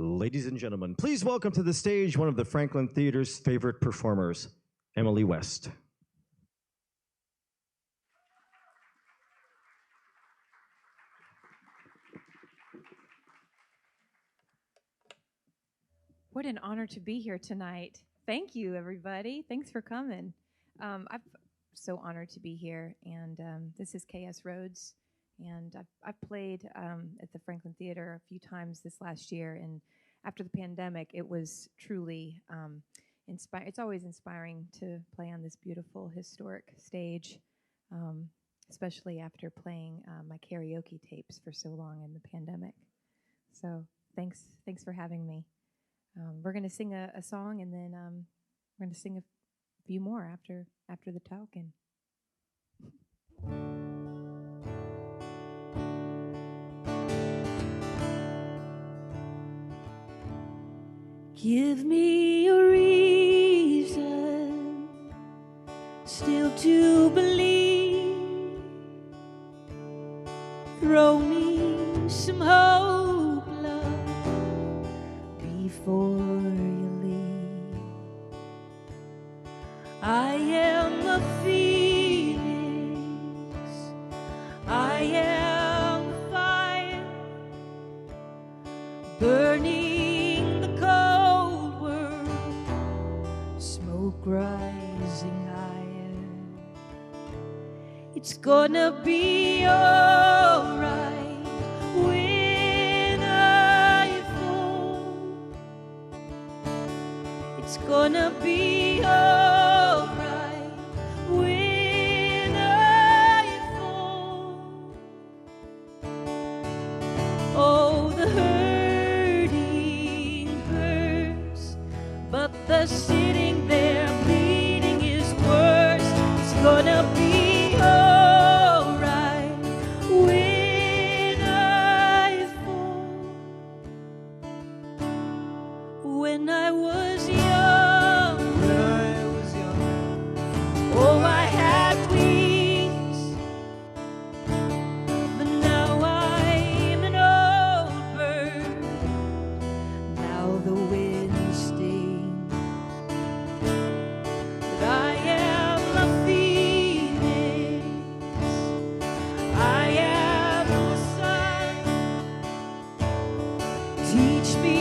Ladies and gentlemen, please welcome to the stage one of the Franklin Theater's favorite performers, Emily West. What an honor to be here tonight. Thank you, everybody. Thanks for coming. I'm so honored to be here, and this is K.S. Rhodes, and I've played at the Franklin Theater a few times this last year, and after the pandemic, it was truly inspiring. It's always inspiring to play on this beautiful, historic stage, especially after playing my karaoke tapes for so long in the pandemic. So thanks for having me. We're going to sing a song, and then we're going to sing a few more after the token. Give me a reason still to believe. Throw me some hope, love, before you leave. I am a phoenix, I am a fire, burning the cold world, smoke rising higher. It's gonna be alright when I fall. It's gonna be alright when I fall. Oh, the hurting hurts, but the sitting there bleeding is worse. It's gonna be alright when I fall. When I was young, oh, I had wings, but now I'm an old bird. Now the wind stings, but I am a phoenix, I am the sun. Teach me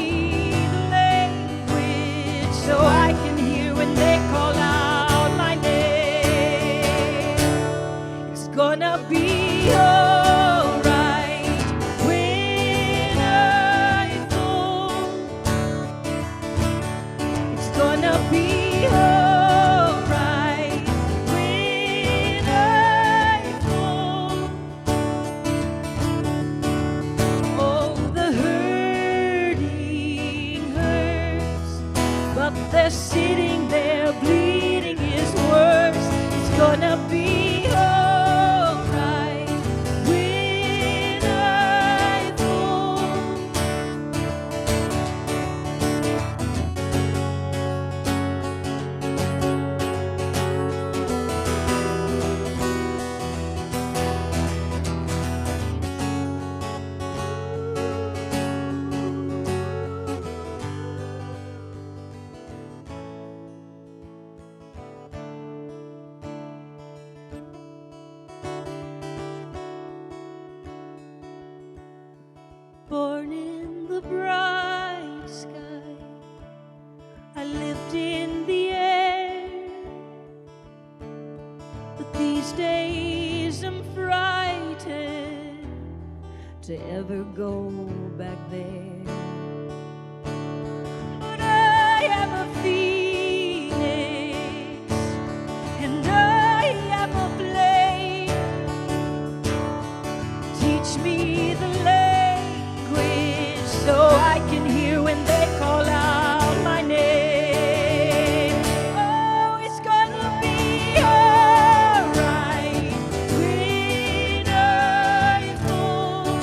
the language so I can hear when they call out my name. It's gonna be alright when I fall. It's gonna be alright when I fall. Oh, the hurting hurts, but they're sitting there bleeding is worse. It's gonna be alright when I fall. Born in the bright sky, I lived in the air, but these days I'm frightened to ever go back there. But I am a phoenix, and I am a flame. Teach me the language so I can hear when they call out my name. Oh, it's gonna be alright when I fall.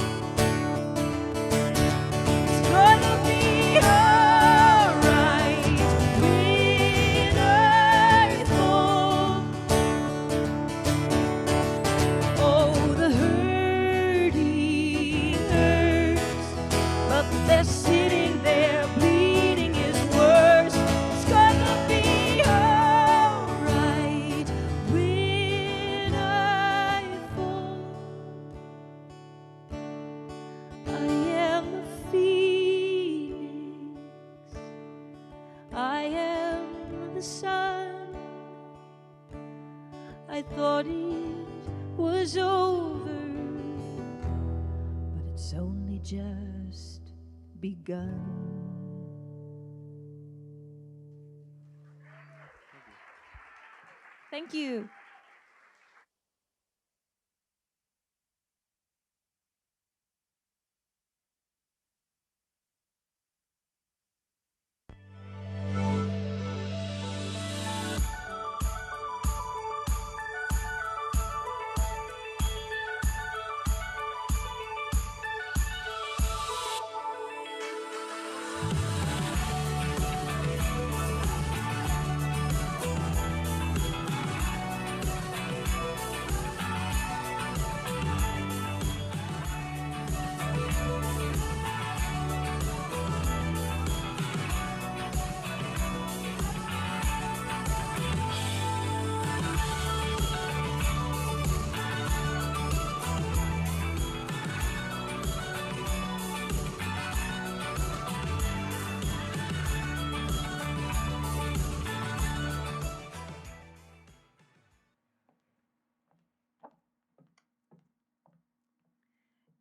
It's gonna be alright when thought it was over, but it's only just begun. Thank you.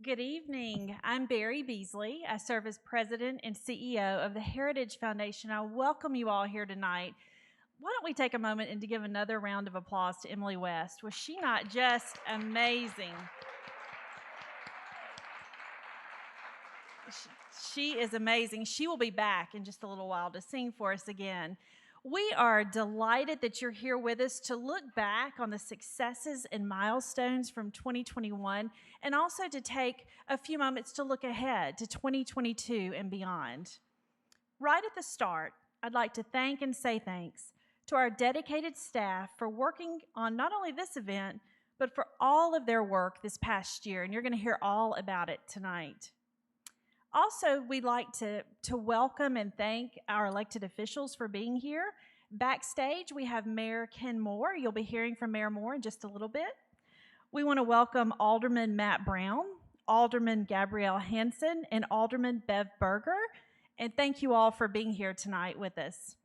Good evening. I'm Barry Beasley. I serve as president and CEO of the Heritage Foundation. I welcome you all here tonight. Why don't we take a moment and to give another round of applause to Emily West? Was she not just amazing? She is amazing. She will be back in just a little while to sing for us again. We are delighted that you're here with us to look back on the successes and milestones from 2021 and also to take a few moments to look ahead to 2022 and beyond. Right at the start, I'd like to thank and say thanks to our dedicated staff for working on not only this event, but for all of their work this past year, and you're going to hear all about it tonight. Also, we'd like to welcome and thank our elected officials for being here. Backstage, we have Mayor Ken Moore. You'll be hearing from Mayor Moore in just a little bit. We want to welcome Alderman Matt Brown, Alderman Gabrielle Hansen, and Alderman Bev Berger. And thank you all for being here tonight with us.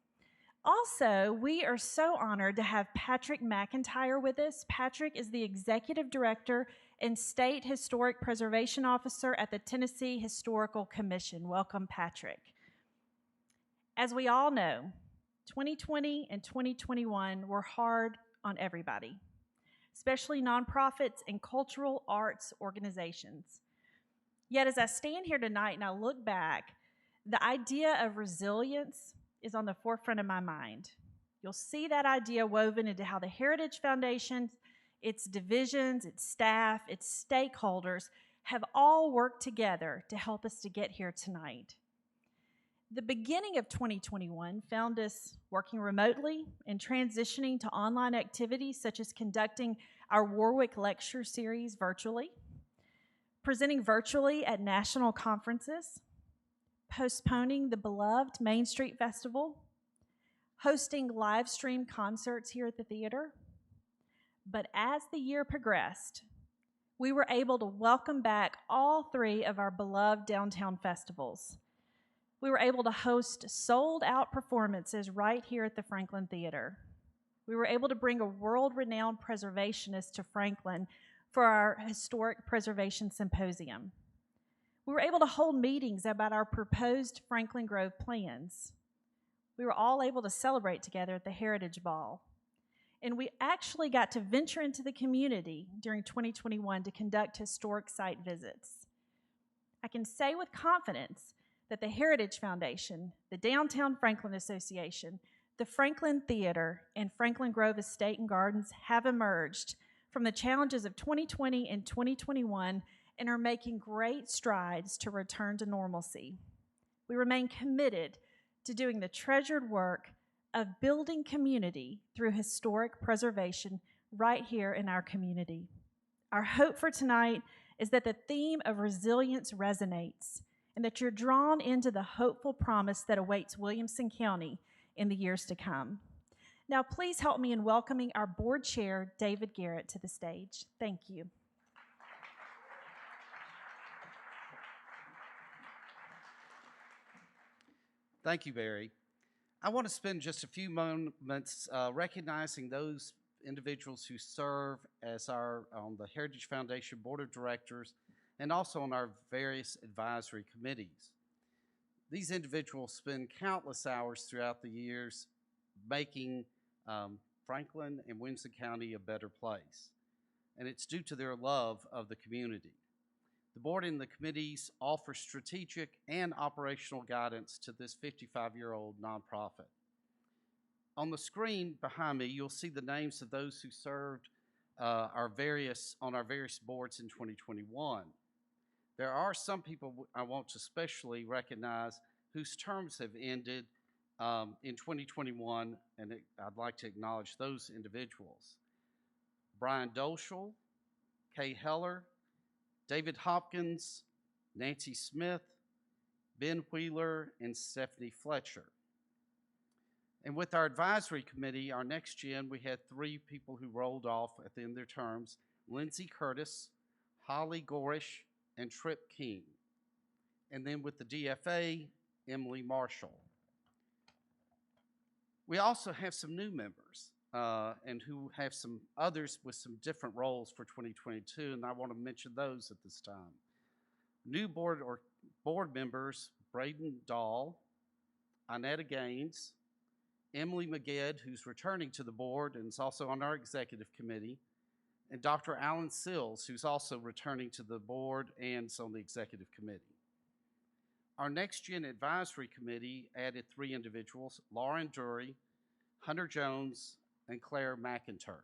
Also, we are so honored to have Patrick Mcintyre with us. Patrick is the Executive Director and State Historic Preservation Officer at the Tennessee Historical Commission. Welcome, Patrick. As we all know, 2020 and 2021 were hard on everybody, especially nonprofits and cultural arts organizations. Yet as I stand here tonight and I look back, the idea of resilience is on the forefront of my mind. You'll see that idea woven into how the Heritage Foundation, its divisions, its staff, its stakeholders have all worked together to help us to get here tonight. The beginning of 2021 found us working remotely and transitioning to online activities such as conducting our Warwick Lecture Series virtually, presenting virtually at national conferences, postponing the beloved Main Street Festival, hosting live stream concerts here at the theater. But as the year progressed, we were able to welcome back all three of our beloved downtown festivals. We were able to host sold-out performances right here at the Franklin Theater. We were able to bring a world-renowned preservationist to Franklin for our Historic Preservation Symposium. We were able to hold meetings about our proposed Franklin Grove plans. We were all able to celebrate together at the Heritage Ball. And we actually got to venture into the community during 2021 to conduct historic site visits. I can say with confidence that the Heritage Foundation, the Downtown Franklin Association, the Franklin Theater, and Franklin Grove Estate and Gardens have emerged from the challenges of 2020 and 2021 and are making great strides to return to normalcy. We remain committed to doing the treasured work of building community through historic preservation right here in our community. Our hope for tonight is that the theme of resilience resonates and that you're drawn into the hopeful promise that awaits Williamson County in the years to come. Now, please help me in welcoming our board chair, David Garrett, to the stage. Thank you. Thank you, Barry. I want to spend just a few moments recognizing those individuals who serve as on the Heritage Foundation Board of Directors and also on our various advisory committees. These individuals spend countless hours throughout the years making Franklin and Williamson County a better place, and it's due to their love of the community. The board and the committees offer strategic and operational guidance to this 55-year-old nonprofit. On the screen behind me, you'll see the names of those who served on our various boards in 2021. There are some people I want to especially recognize whose terms have ended in 2021, and I'd like to acknowledge those individuals. Brian Dolschel, Kay Heller, David Hopkins, Nancy Smith, Ben Wheeler, and Stephanie Fletcher. And with our advisory committee, our next gen, we had 3 people who rolled off at the end of their terms: Lindsay Curtis, Holly Gorish, and Tripp King. And then with the DFA, Emily Marshall. We also have some new members and who have some others with some different roles for 2022, and I want to mention those at this time. New board members: Braden Dahl, Inetta Gaines, Emily Maged, who's returning to the board and is also on our executive committee, and Dr. Alan Sills, who's also returning to the board and is on the executive committee. Our Next Gen Advisory Committee added 3 individuals: Lauren Drury, Hunter Jones, and Claire McIntyre.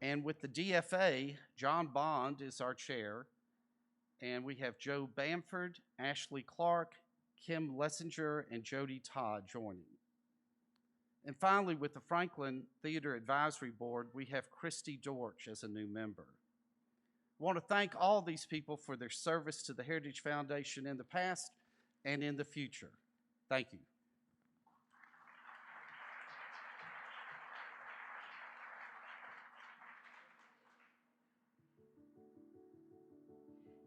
And with the DFA, John Bond is our chair, and we have Joe Bamford, Ashley Clark, Kim Lessinger, and Jody Todd joining. And finally, with the Franklin Theater Advisory Board, we have Christy Dortch as a new member. I want to thank all these people for their service to the Heritage Foundation in the past and in the future. Thank you.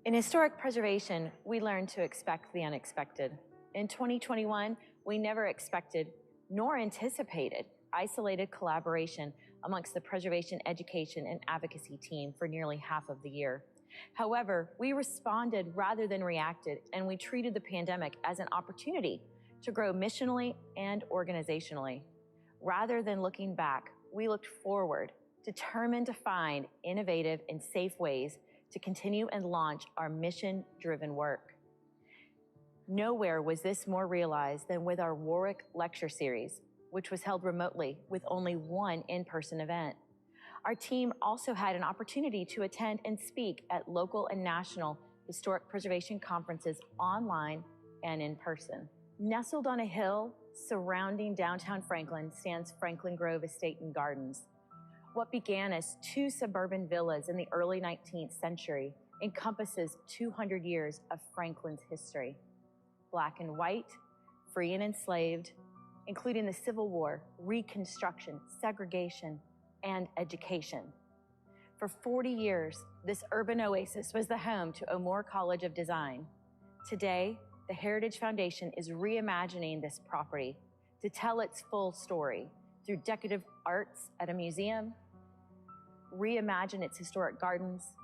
In historic preservation, we learn to expect the unexpected. In 2021, we never expected nor anticipated isolated collaboration amongst the preservation, education, and advocacy team for nearly half of the year. However, we responded rather than reacted, and we treated the pandemic as an opportunity to grow missionally and organizationally. Rather than looking back, we looked forward, determined to find innovative and safe ways to continue and launch our mission-driven work. Nowhere was this more realized than with our Warwick Lecture Series, which was held remotely with only one in-person event. Our team also had an opportunity to attend and speak at local and national historic preservation conferences online and in person. Nestled on a hill surrounding downtown Franklin stands Franklin Grove Estate and Gardens. What began as 2 suburban villas in the early 19th century encompasses 200 years of Franklin's history. Black and white, free and enslaved, including the Civil War, Reconstruction, segregation, and education. For 40 years, this urban oasis was the home to O'Moore College of Design. Today, the Heritage Foundation is reimagining this property to tell its full story through decorative arts at a museum, reimagine its historic gardens,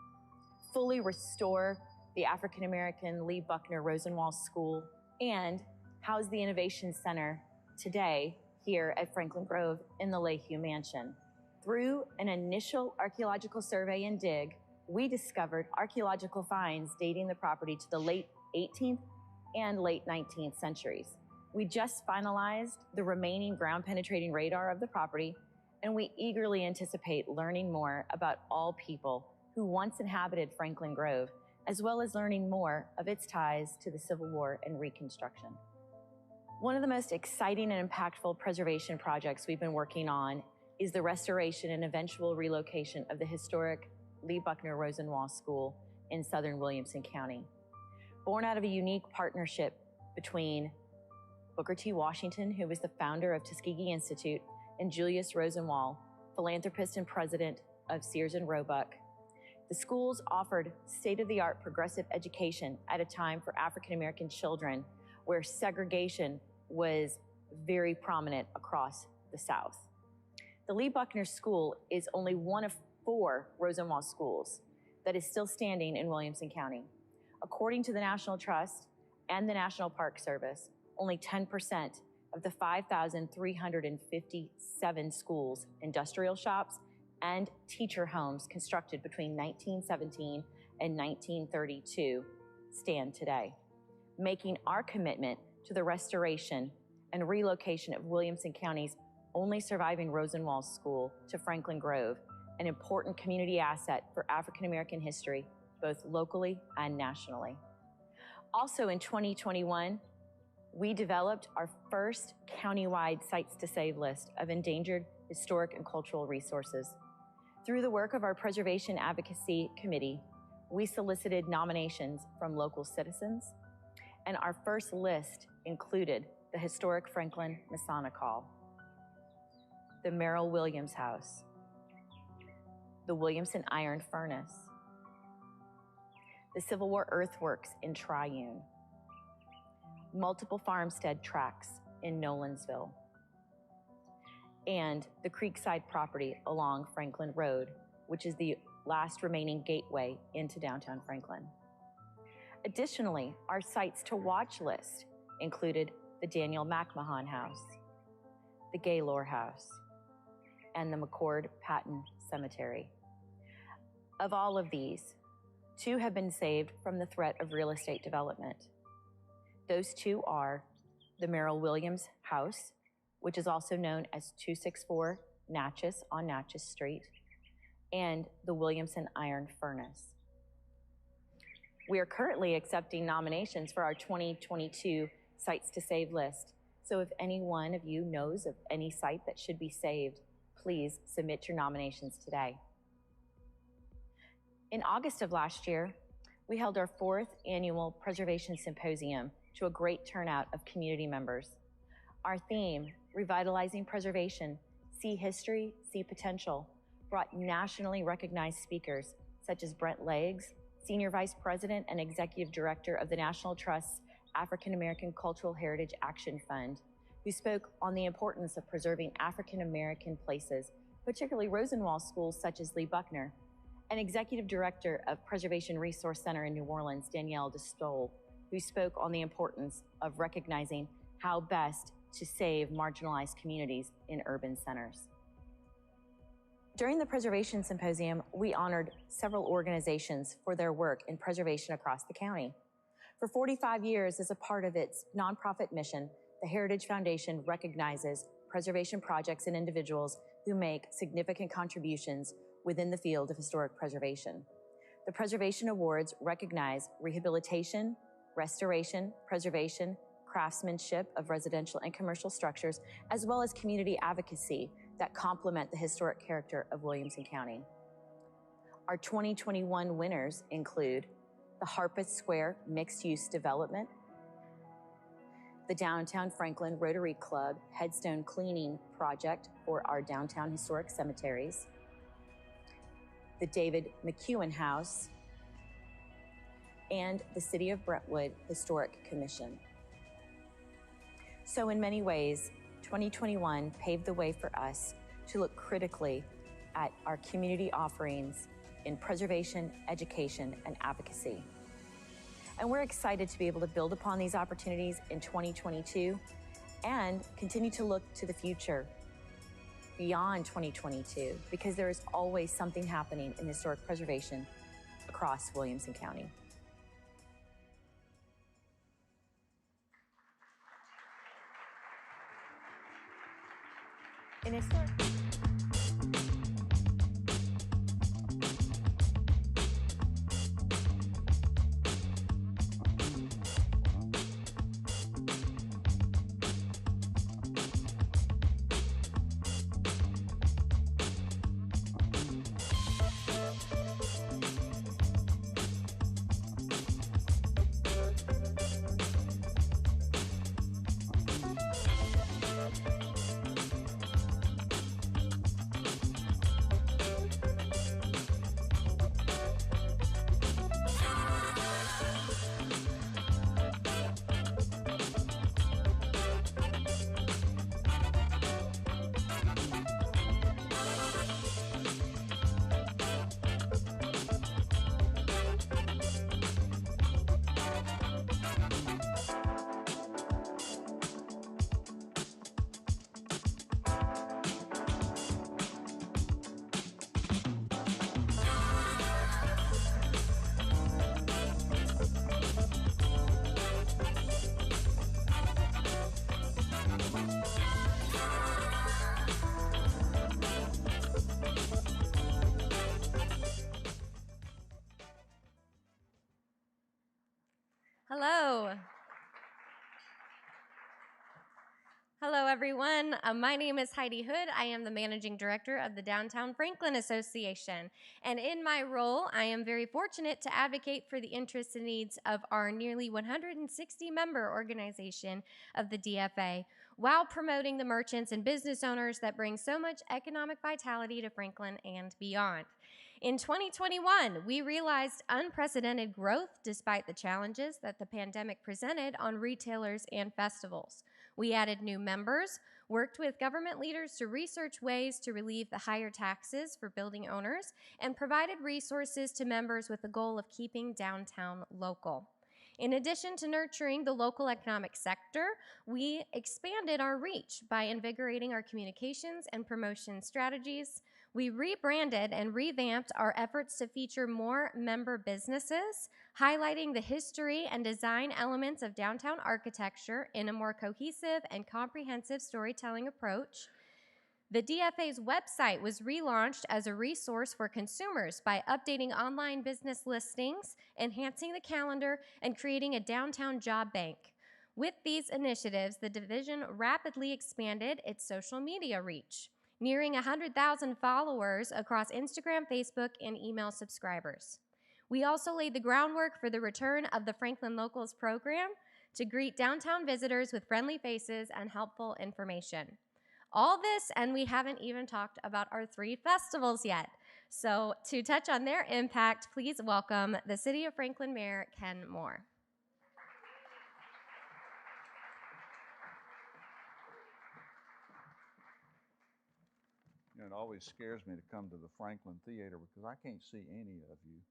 fully restore the African-American Lee Buckner Rosenwald School, and house the Innovation Center today here at Franklin Grove in the Lehue Mansion. Through an initial archaeological survey and dig, we discovered archaeological finds dating the property to the late 18th and late 19th centuries. We just finalized the remaining ground-penetrating radar of the property, and we eagerly anticipate learning more about all people who once inhabited Franklin Grove, as well as learning more of its ties to the Civil War and Reconstruction. One of the most exciting and impactful preservation projects we've been working on is the restoration and eventual relocation of the historic Lee Buckner Rosenwald School in southern Williamson County. Born out of a unique partnership between Booker T. Washington, who was the founder of Tuskegee Institute, and Julius Rosenwald, philanthropist and president of Sears and Roebuck. The schools offered state-of-the-art progressive education at a time for African-American children where segregation was very prominent across the South. The Lee Buckner School is only one of 4 Rosenwald schools that is still standing in Williamson County. According to the National Trust and the National Park Service, only 10% of the 5,357 schools, industrial shops, and teacher homes constructed between 1917 and 1932 stand today, making our commitment to the restoration and relocation of Williamson County's only surviving Rosenwald School to Franklin Grove an important community asset for African American history, both locally and nationally. Also in 2021, we developed our first countywide Sites to Save list of endangered historic and cultural resources. Through the work of our Preservation Advocacy Committee, we solicited nominations from local citizens, and our first list included the historic Franklin Masonic Hall, the Merrill Williams House, the Williamson Iron Furnace, the Civil War earthworks in Triune, multiple farmstead tracts in Nolensville, and the Creekside property along Franklin Road, which is the last remaining gateway into downtown Franklin. Additionally, our sites to watch list included the Daniel McMahon House, the Gaylord House, and the McCord Patton Cemetery. Of all of these, 2 have been saved from the threat of real estate development. Those 2 are the Merrill Williams House, which is also known as 264 Natchez on Natchez Street, and the Williamson Iron Furnace. We are currently accepting nominations for our 2022 Sites to Save list. So if any one of you knows of any site that should be saved, please submit your nominations today. In August of last year, we held our 4th annual Preservation Symposium to a great turnout of community members. Our theme, Revitalizing Preservation, See History, See Potential, brought nationally recognized speakers such as Brent Leggs, Senior Vice President and Executive Director of the National Trust's African American Cultural Heritage Action Fund, who spoke on the importance of preserving African American places, particularly Rosenwald schools such as Lee Buckner, and Executive Director of Preservation Resource Center in New Orleans, Danielle DeStole, who spoke on the importance of recognizing how best to save marginalized communities in urban centers. During the Preservation Symposium, we honored several organizations for their work in preservation across the county. For 45 years, as a part of its nonprofit mission, the Heritage Foundation recognizes preservation projects and individuals who make significant contributions within the field of historic preservation. The Preservation Awards recognize rehabilitation, restoration, preservation, craftsmanship of residential and commercial structures, as well as community advocacy that complement the historic character of Williamson County. Our 2021 winners include the Harpeth Square Mixed-Use Development, the Downtown Franklin Rotary Club Headstone Cleaning Project for our downtown historic cemeteries, the David McEwen House, and the City of Brentwood Historic Commission. So in many ways, 2021 paved the way for us to look critically at our community offerings in preservation, education, and advocacy. And we're excited to be able to build upon these opportunities in 2022 and continue to look to the future beyond 2022, because there is always something happening in historic preservation across Williamson County. In historic everyone. My name is Heidi Hood. I am the Managing Director of the Downtown Franklin Association. And in my role, I am very fortunate to advocate for the interests and needs of our nearly 160 member organization of the DFA, while promoting the merchants and business owners that bring so much economic vitality to Franklin and beyond. In 2021, we realized unprecedented growth despite the challenges that the pandemic presented on retailers and festivals. We added new members, worked with government leaders to research ways to relieve the higher taxes for building owners, and provided resources to members with the goal of keeping downtown local. In addition to nurturing the local economic sector, we expanded our reach by invigorating our communications and promotion strategies. We rebranded and revamped our efforts to feature more member businesses, highlighting the history and design elements of downtown architecture in a more cohesive and comprehensive storytelling approach. The DFA's website was relaunched as a resource for consumers by updating online business listings, enhancing the calendar, and creating a downtown job bank. With these initiatives, the division rapidly expanded its social media reach, nearing 100,000 followers across Instagram, Facebook, and email subscribers. We also laid the groundwork for the return of the Franklin Locals program to greet downtown visitors with friendly faces and helpful information. All this, and we haven't even talked about our 3 festivals yet. So to touch on their impact, please welcome the City of Franklin Mayor Ken Moore. You know, it always scares me to come to the Franklin Theater because I can't see any of you.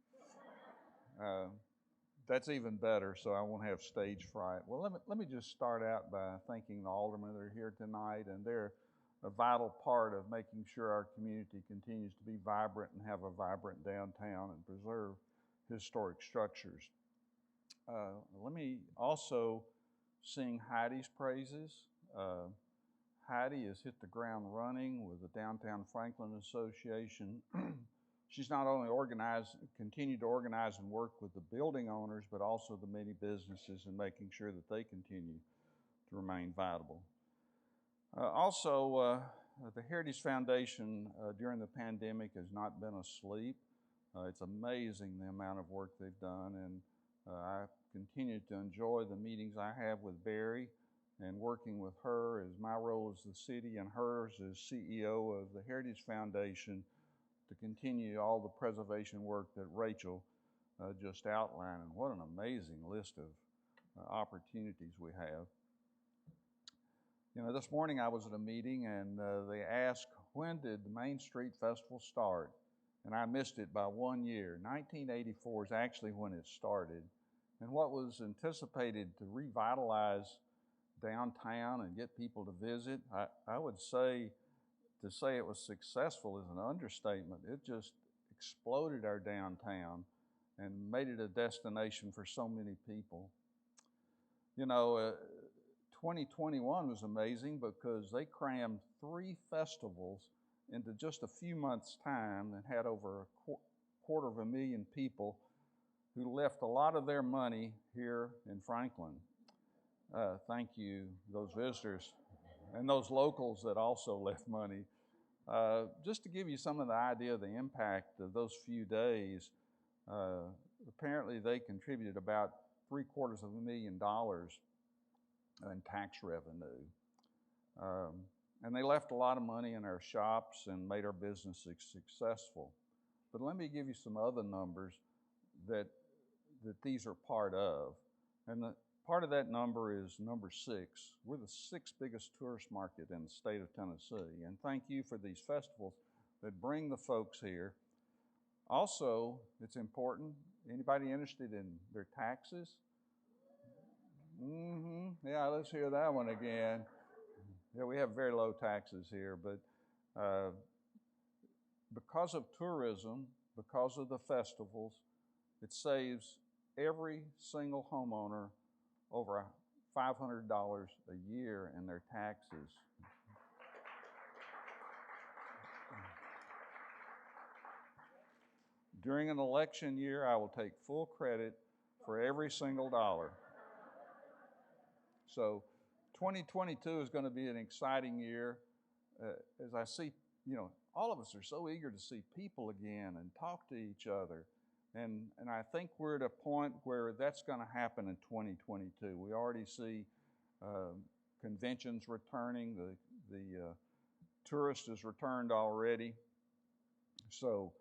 That's even better, so I won't have stage fright. Well, let me just start out by thanking the aldermen that are here tonight, and they're a vital part of making sure our community continues to be vibrant and have a vibrant downtown and preserve historic structures. Let me also sing Heidi's praises. Heidi has hit the ground running with the Downtown Franklin Association. She's not only continued to organize and work with the building owners, but also the many businesses and making sure that they continue to remain viable. The Heritage Foundation during the pandemic has not been asleep. It's amazing the amount of work they've done, and I continue to enjoy the meetings I have with Barry and working with her as my role as the city and hers as CEO of the Heritage Foundation to continue all the preservation work that Rachel just outlined. And what an amazing list of opportunities we have. You know, this morning I was at a meeting and they asked, when did the Main Street Festival start? And I missed it by 1 year. 1984 is actually when it started. And what was anticipated to revitalize downtown and get people to visit, I would say, to say it was successful is an understatement. It just exploded our downtown and made it a destination for so many people. You know, 2021 was amazing because they crammed 3 festivals into just a few months' time and had over a 250,000 people who left a lot of their money here in Franklin. Thank you, those visitors and those locals that also left money. Just to give you some of the idea of the impact of those few days, apparently they contributed about $750,000 in tax revenue. And they left a lot of money in our shops and made our business successful. But let me give you some other numbers that these are part of. And part of that number is number 6. We're the 6th biggest tourist market in the state of Tennessee. And thank you for these festivals that bring the folks here. Also, it's important, anybody interested in their taxes? Yeah, let's hear that one again. Yeah, we have very low taxes here, but because of tourism, because of the festivals, it saves every single homeowner over $500 a year in their taxes. During an election year, I will take full credit for every single dollar. So 2022 is going to be an exciting year. As I see, all of us are so eager to see people again and talk to each other. And I think we're at a point where that's going to happen in 2022. We already see conventions returning. The tourist has returned already. So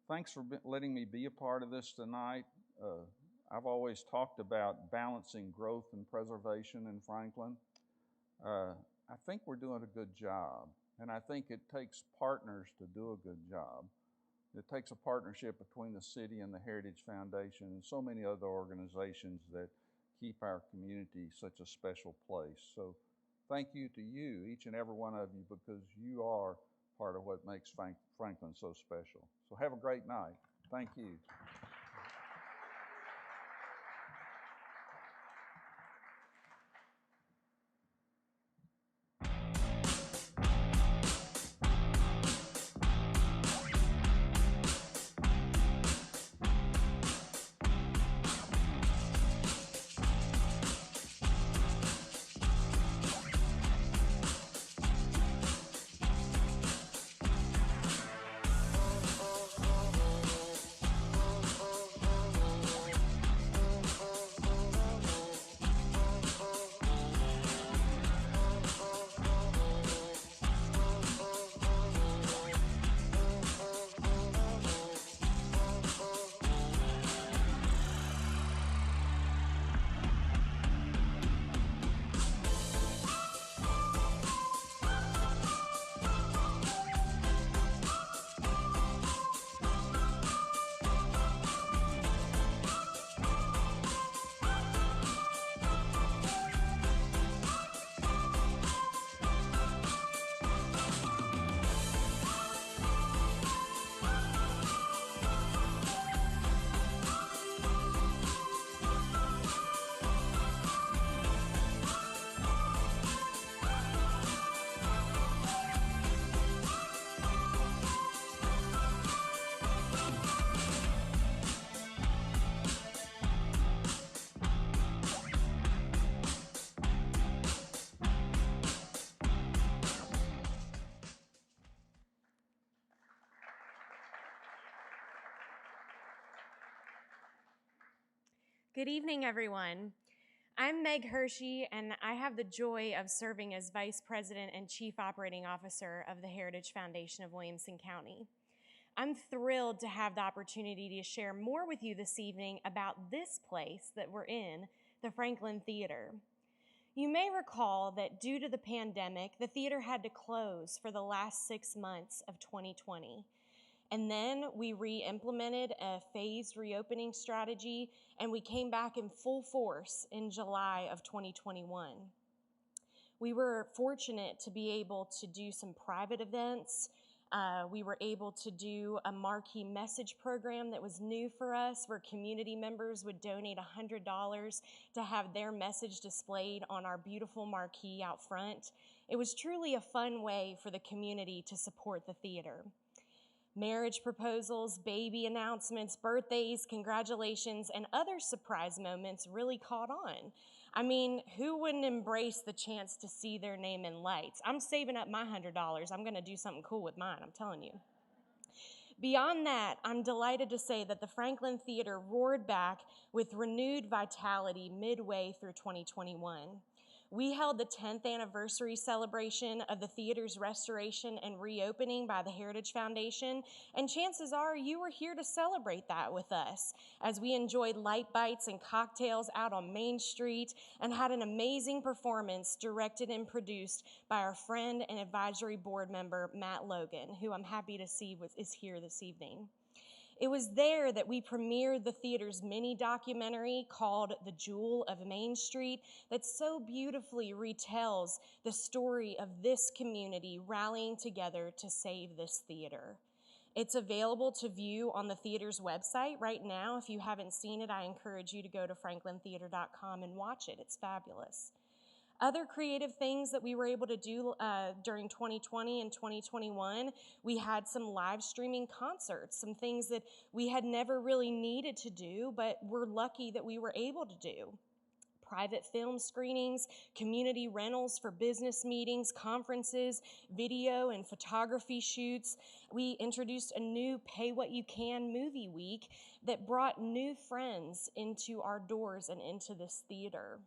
thanks for letting me be a part of this tonight. I've always talked about balancing growth and preservation in Franklin. I think we're doing a good job, and I think it takes partners to do a good job. It takes a partnership between the city and the Heritage Foundation and so many other organizations that keep our community such a special place. So thank you to you, each and every one of you, because you are part of what makes Franklin so special. So have a great night. Thank you. Good evening, everyone. I'm Meg Hershey, and I have the joy of serving as Vice President and Chief Operating Officer of the Heritage Foundation of Williamson County. I'm thrilled to have the opportunity to share more with you this evening about this place that we're in, the Franklin Theater. You may recall that due to the pandemic, the theater had to close for the last 6 months of 2020. And then we re-implemented a phased reopening strategy, and we came back in full force in July of 2021. We were fortunate to be able to do some private events. We were able to do a marquee message program that was new for us, where community members would donate $100 to have their message displayed on our beautiful marquee out front. It was truly a fun way for the community to support the theater. Marriage proposals, baby announcements, birthdays, congratulations, and other surprise moments really caught on. I mean, who wouldn't embrace the chance to see their name in lights? I'm saving up my $100. I'm going to do something cool with mine, I'm telling you. Beyond that, I'm delighted to say that the Franklin Theater roared back with renewed vitality midway through 2021. We held the 10th anniversary celebration of the theater's restoration and reopening by the Heritage Foundation, and chances are you were here to celebrate that with us as we enjoyed light bites and cocktails out on Main Street and had an amazing performance directed and produced by our friend and advisory board member, Matt Logan, who I'm happy to see is here this evening. It was there that we premiered the theater's mini documentary called The Jewel of Main Street that so beautifully retells the story of this community rallying together to save this theater. It's available to view on the theater's website right now. If you haven't seen it, I encourage you to go to franklintheater.com and watch it. It's fabulous. Other creative things that we were able to do during 2020 and 2021, we had some live streaming concerts, some things that we had never really needed to do, but we're lucky that we were able to do. private film screenings, community rentals for business meetings, conferences, video and photography shoots. We introduced a new Pay What You Can movie week that brought new friends into our doors and into this theater.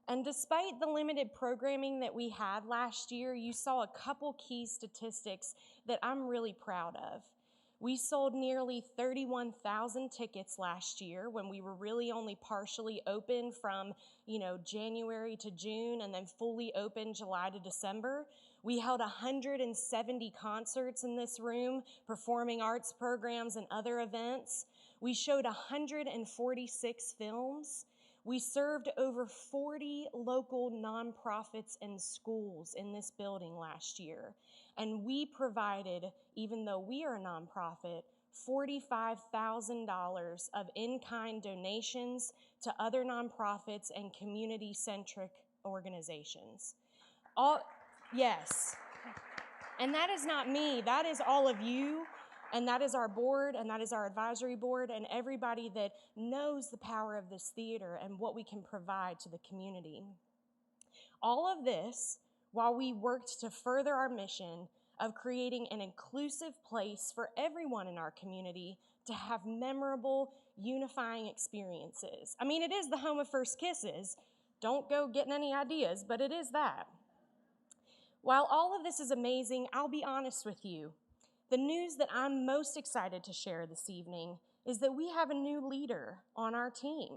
And despite the limited programming that we had last year, you saw a couple key statistics that I'm really proud of. We sold nearly 31,000 tickets last year when we were really only partially open from, January to June and then fully open July to December. We held 170 concerts in this room, performing arts programs and other events. We showed 146 films. We served over 40 local nonprofits and schools in this building last year. And we provided, even though we are a nonprofit, $45,000 of in-kind donations to other nonprofits and community-centric organizations. Yes. And that is not me. That is all of you. And that is our board, and that is our advisory board, and everybody that knows the power of this theater and what we can provide to the community. All of this while we worked to further our mission of creating an inclusive place for everyone in our community to have memorable, unifying experiences. I mean, it is the home of first kisses. Don't go getting any ideas, but it is that. While all of this is amazing, I'll be honest with you. The news that I'm most excited to share this evening is that we have a new leader on our team.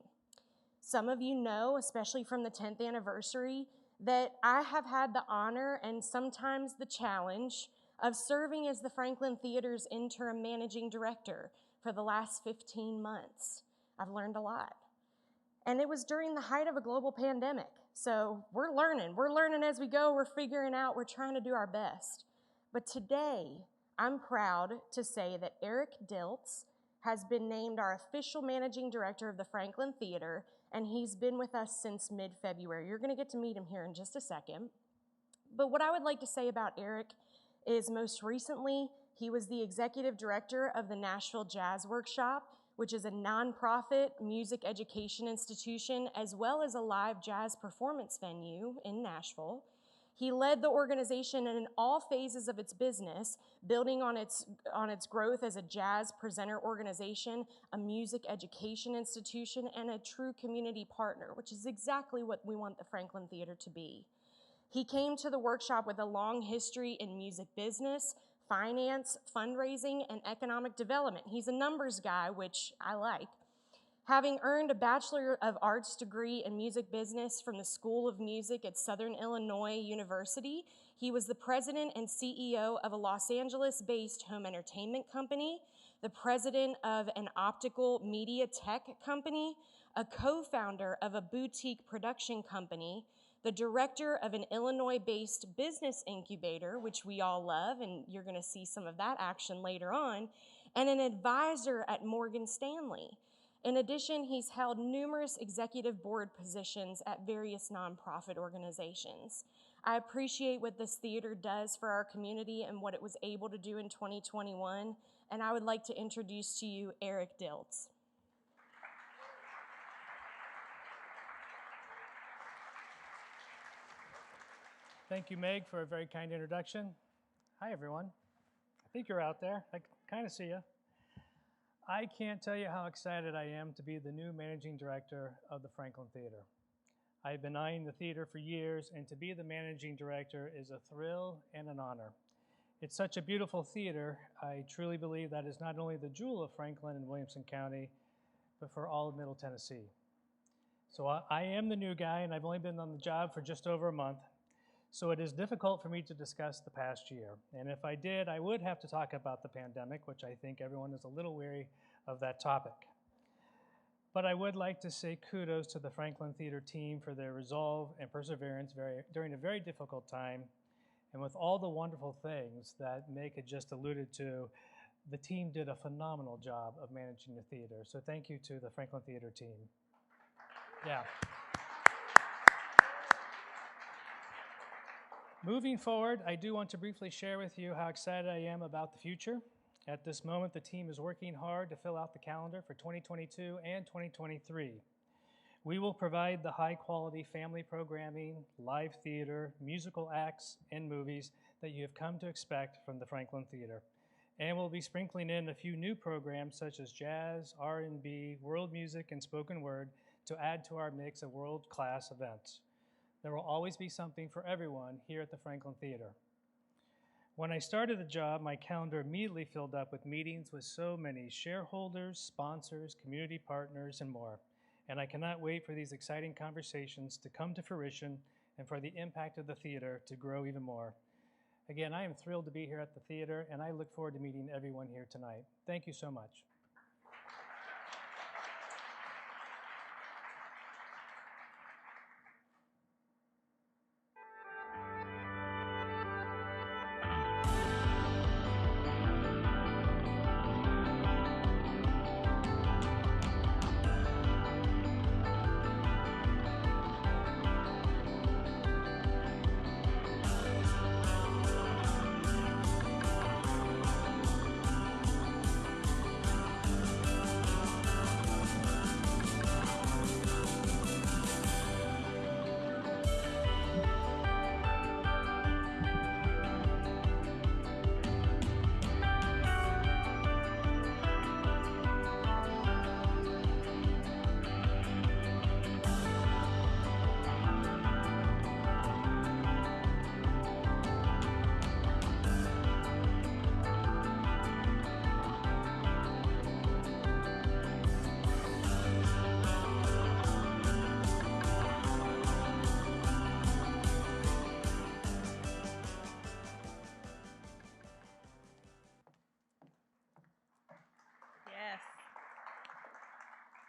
Some of you know, especially from the 10th anniversary, that I have had the honor and sometimes the challenge of serving as the Franklin Theater's interim managing director for the last 15 months. I've learned a lot. And it was during the height of a global pandemic. So we're learning as we go, we're figuring out, we're trying to do our best. But today, I'm proud to say that Eric Diltz has been named our official managing director of the Franklin Theater, and he's been with us since mid-February. You're going to get to meet him here in just a second. But what I would like to say about Eric is most recently, he was the executive director of the Nashville Jazz Workshop, which is a nonprofit music education institution, as well as a live jazz performance venue in Nashville. He led the organization in all phases of its business, building on its growth as a jazz presenter organization, a music education institution, and a true community partner, which is exactly what we want the Franklin Theater to be. He came to the workshop with a long history in music business, finance, fundraising, and economic development. He's a numbers guy, which I like. Having earned a Bachelor of Arts degree in music business from the School of Music at Southern Illinois University, he was the president and CEO of a Los Angeles-based home entertainment company, the president of an optical media tech company, a co-founder of a boutique production company, the director of an Illinois-based business incubator, which we all love, and you're going to see some of that action later on, and an advisor at Morgan Stanley. In addition, he's held numerous executive board positions at various nonprofit organizations. I appreciate what this theater does for our community and what it was able to do in 2021, and I would like to introduce to you Eric Diltz. Thank you, Meg, for a very kind introduction. Hi, everyone. I think you're out there. I kind of see you. I can't tell you how excited I am to be the new managing director of the Franklin Theater. I've been eyeing the theater for years, and to be the managing director is a thrill and an honor. It's such a beautiful theater. I truly believe that is not only the jewel of Franklin and Williamson County, but for all of Middle Tennessee. So I am the new guy, and I've only been on the job for just over a month. So it is difficult for me to discuss the past year. And if I did, I would have to talk about the pandemic, which I think everyone is a little wary of that topic. But I would like to say kudos to the Franklin Theater team for their resolve and perseverance during a very difficult time. And with all the wonderful things that Meg had just alluded to, the team did a phenomenal job of managing the theater. So thank you to the Franklin Theater team. Yeah. Moving forward, I do want to briefly share with you how excited I am about the future. At this moment, the team is working hard to fill out the calendar for 2022 and 2023. We will provide the high-quality family programming, live theater, musical acts, and movies that you have come to expect from the Franklin Theater. And we'll be sprinkling in a few new programs such as jazz, R&B, world music, and spoken word to add to our mix of world-class events. There will always be something for everyone here at the Franklin Theater. When I started the job, my calendar immediately filled up with meetings with so many shareholders, sponsors, community partners, and more. And I cannot wait for these exciting conversations to come to fruition and for the impact of the theater to grow even more. Again, I am thrilled to be here at the theater, and I look forward to meeting everyone here tonight. Thank you so much.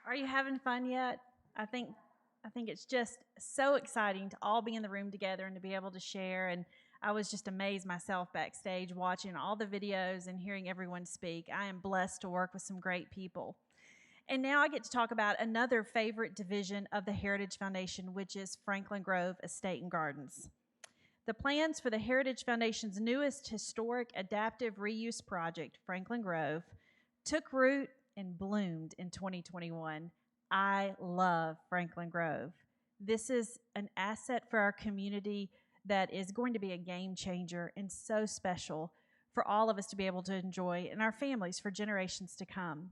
Are you having fun yet? I think it's just so exciting to all be in the room together and to be able to share. And I was just amazed myself backstage watching all the videos and hearing everyone speak. I am blessed to work with some great people. And now I get to talk about another favorite division of the Heritage Foundation, which is Franklin Grove Estate and Gardens. The plans for the Heritage Foundation's newest historic adaptive reuse project, Franklin Grove, took root and bloomed in 2021. I love Franklin Grove. This is an asset for our community that is going to be a game changer and so special for all of us to be able to enjoy and our families for generations to come.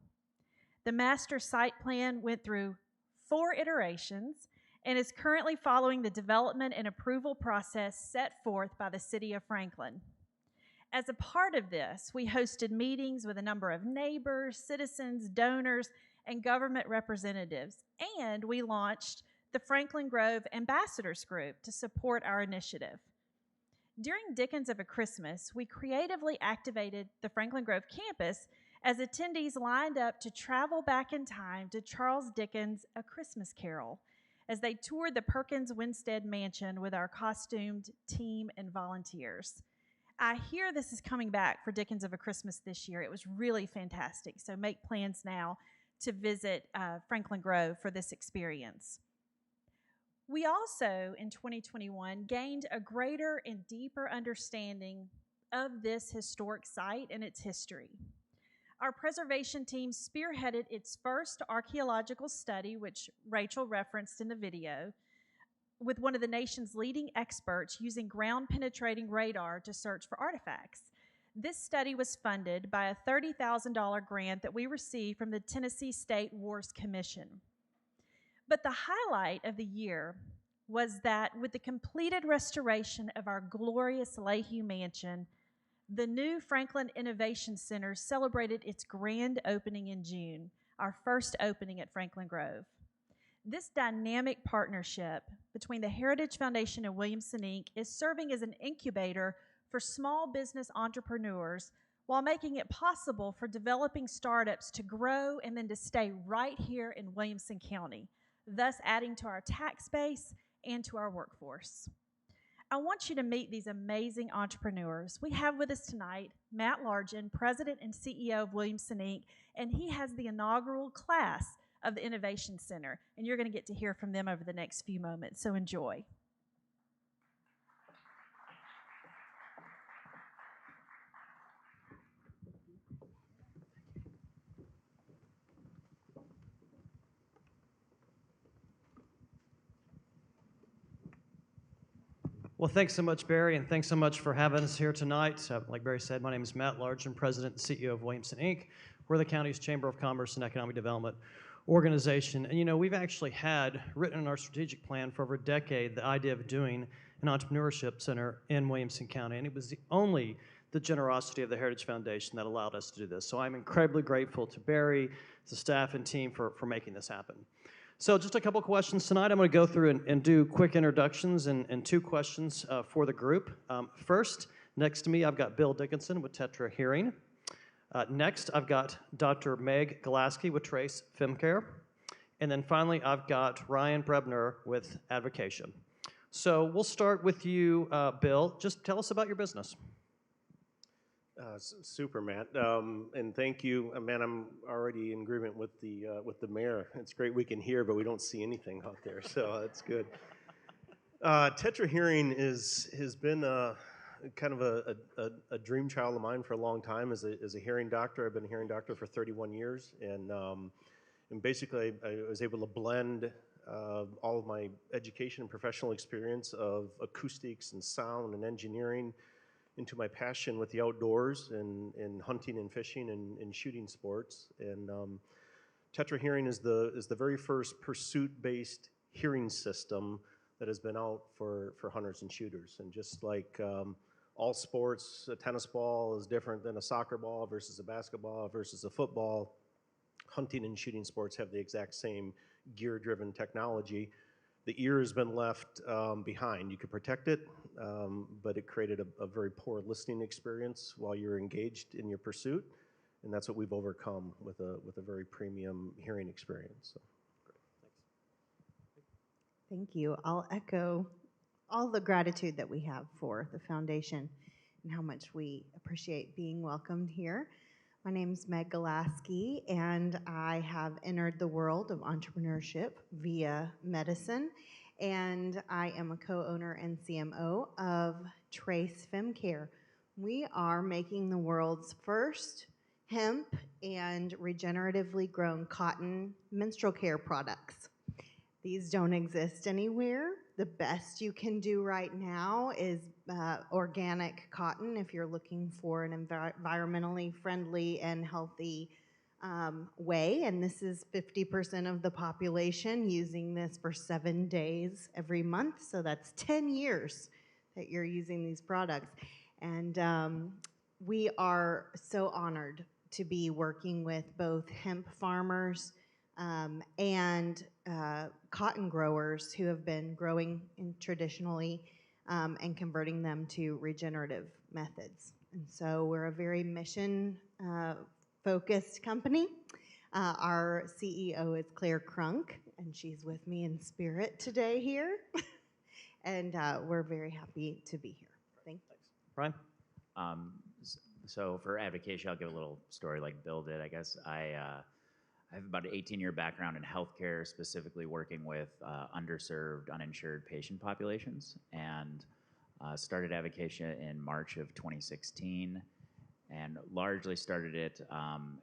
The master site plan went through 4 iterations and is currently following the development and approval process set forth by the City of Franklin. As a part of this, we hosted meetings with a number of neighbors, citizens, donors, and government representatives, and we launched the Franklin Grove Ambassadors Group to support our initiative. During Dickens of a Christmas, we creatively activated the Franklin Grove campus as attendees lined up to travel back in time to Charles Dickens' A Christmas Carol as they toured the Perkins Winstead Mansion with our costumed team and volunteers. I hear this is coming back for Dickens of a Christmas this year. It was really fantastic, so make plans now to visit Franklin Grove for this experience. We also, in 2021, gained a greater and deeper understanding of this historic site and its history. Our preservation team spearheaded its first archaeological study, which Rachel referenced in the video, with one of the nation's leading experts using ground-penetrating radar to search for artifacts. This study was funded by a $30,000 grant that we received from the Tennessee State Wars Commission. But the highlight of the year was that with the completed restoration of our glorious Leahy Mansion, the new Franklin Innovation Center celebrated its grand opening in June, our first opening at Franklin Grove. This dynamic partnership between the Heritage Foundation and Williamson Inc. is serving as an incubator for small business entrepreneurs while making it possible for developing startups to grow and then to stay right here in Williamson County, thus adding to our tax base and to our workforce. I want you to meet these amazing entrepreneurs. We have with us tonight Matt Largent, President and CEO of Williamson Inc., and he has the inaugural class of the Innovation Center, and you're going to get to hear from them over the next few moments, so enjoy. Well, thanks so much, Barry, and thanks so much for having us here tonight. Like Barry said, my name is Matt Large. I'm President and CEO of Williamson Inc. We're the county's Chamber of Commerce and Economic Development organization. And you know, we've actually had written in our strategic plan for over a decade the idea of doing an entrepreneurship center in Williamson County, and it was only the generosity of the Heritage Foundation that allowed us to do this. So I'm incredibly grateful to Barry, the staff and team for making this happen. So just a couple questions tonight. I'm going to go through and do quick introductions and 2 questions for the group. First, next to me, I've got Bill Dickinson with Tetra Hearing. Next, I've got Dr. Meg Galaski with Trace FemCare. And then finally, I've got Ryan Brebner with Advocation. So we'll start with you, Bill. Just tell us about your business. Super, Matt, and thank you, man. I'm already in agreement with the mayor. It's great we can hear, but we don't see anything out there, so that's good. Tetra Hearing has been kind of a dream child of mine for a long time. As a hearing doctor, I've been a hearing doctor for 31 years, and basically I was able to blend all of my education and professional experience of acoustics and sound and engineering into my passion with the outdoors and hunting and fishing and shooting sports. And Tetra Hearing is the very first pursuit-based hearing system that has been out for hunters and shooters. And just like all sports, a tennis ball is different than a soccer ball versus a basketball versus a football, hunting and shooting sports have the exact same gear-driven technology. The ear has been left behind. You could protect it, but it created a very poor listening experience while you're engaged in your pursuit, and that's what we've overcome with a very premium hearing experience. So, great. Thanks. Thank you. I'll echo all the gratitude that we have for the foundation and how much we appreciate being welcomed here. My name's Meg Galaski, and I have entered the world of entrepreneurship via medicine, and I am a co-owner and CMO of Trace FemCare. We are making the world's first hemp and regeneratively grown cotton menstrual care products. These don't exist anywhere. The best you can do right now is organic cotton if you're looking for an environmentally friendly and healthy way. And this is 50% of the population using this for 7 days every month. So that's 10 years that you're using these products. And we are so honored to be working with both hemp farmers and cotton growers who have been growing traditionally and converting them to regenerative methods. And so we're a very mission-focused company. Our CEO is Claire Crunk, and she's with me in spirit today here. And we're very happy to be here. Thanks. Ryan? So for Advocation, I'll give a little story like Bill did, I guess. I have about an 18-year background in healthcare, specifically working with underserved, uninsured patient populations, and started Advocation in March of 2016, and largely started it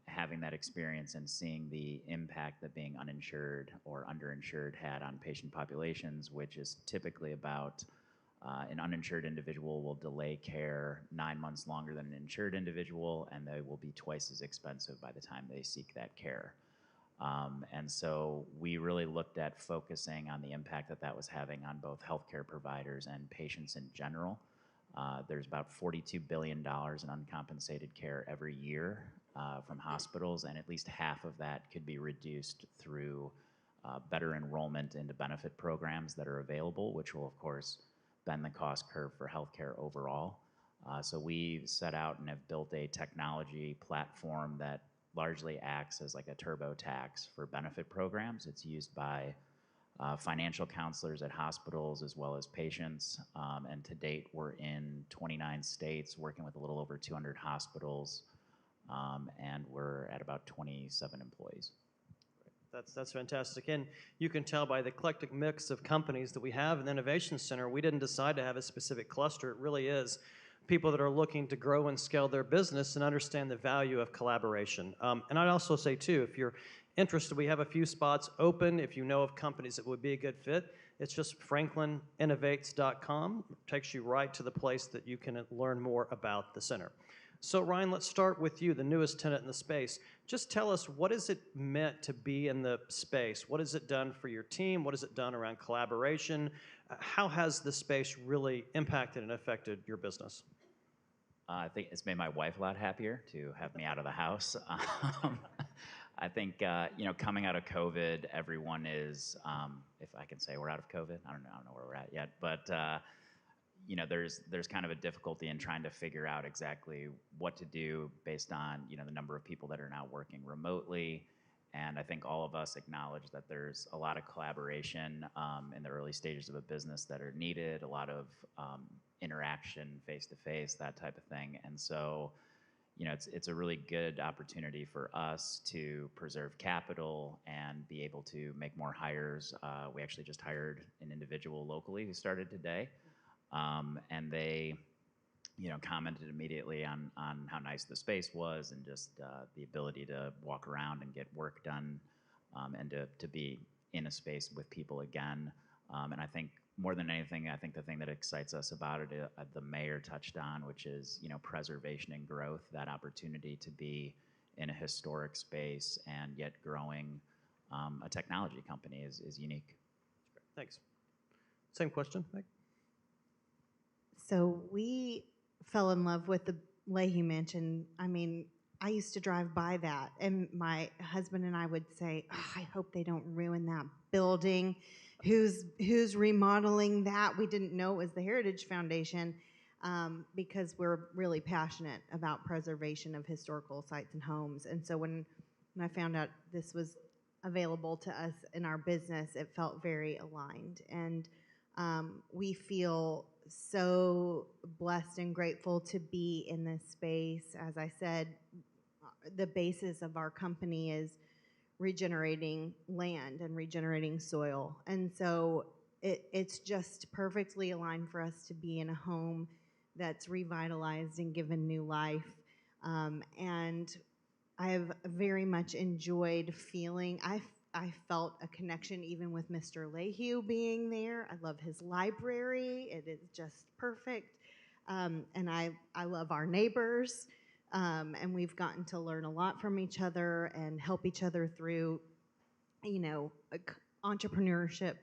having that experience and seeing the impact that being uninsured or underinsured had on patient populations, which is typically about an uninsured individual will delay care 9 months longer than an insured individual, and they will be twice as expensive by the time they seek that care. And so we really looked at focusing on the impact that was having on both healthcare providers and patients in general. There's about $42 billion in uncompensated care every year from hospitals, and at least half of that could be reduced through better enrollment into benefit programs that are available, which will, of course, bend the cost curve for healthcare overall. So we set out and have built a technology platform that largely acts as like a TurboTax for benefit programs. It's used by financial counselors at hospitals as well as patients. And to date, we're in 29 states working with a little over 200 hospitals, and we're at about 27 employees. That's fantastic. And you can tell by the eclectic mix of companies that we have in the Innovation Center, we didn't decide to have a specific cluster. It really is people that are looking to grow and scale their business and understand the value of collaboration. And I'd also say, too, if you're interested, we have a few spots open. If you know of companies that would be a good fit, It's just franklininnovates.com. Takes you right to the place that you can learn more about the center. So Ryan, let's start with you, the newest tenant in the space. Just tell us, what is it meant to be in the space? What has it done for your team? What has it done around collaboration? How has the space really impacted and affected your business? I think it's made my wife a lot happier to have me out of the house. I think, coming out of COVID, everyone is, if I can say we're out of COVID, I don't know where we're at yet, but, there's kind of a difficulty in trying to figure out exactly what to do based on, the number of people that are now working remotely. And I think all of us acknowledge that there's a lot of collaboration in the early stages of a business that are needed, a lot of interaction face-to-face, that type of thing. And so, it's a really good opportunity for us to preserve capital and be able to make more hires. We actually just hired an individual locally who started today. And they, commented immediately on how nice the space was and just the ability to walk around and get work done and to be in a space with people again. And I think more than anything, I think the thing that excites us about it, the mayor touched on, which is, preservation and growth, that opportunity to be in a historic space and yet growing a technology company is unique. Thanks. Same question, Meg? So we fell in love with the Leahy Mansion. I mean, I used to drive by that, and my husband and I would say, I hope they don't ruin that building. Who's remodeling that? We didn't know it was the Heritage Foundation because we're really passionate about preservation of historical sites and homes. And so when I found out this was available to us in our business, it felt very aligned. And we feel so blessed and grateful to be in this space. As I said, the basis of our company is regenerating land and regenerating soil. And so it's just perfectly aligned for us to be in a home that's revitalized and given new life. And I have very much enjoyed feeling, I felt a connection even with Mr. Leahy being there. I love his library. It is just perfect. And I love our neighbors. And we've gotten to learn a lot from each other and help each other through, entrepreneurship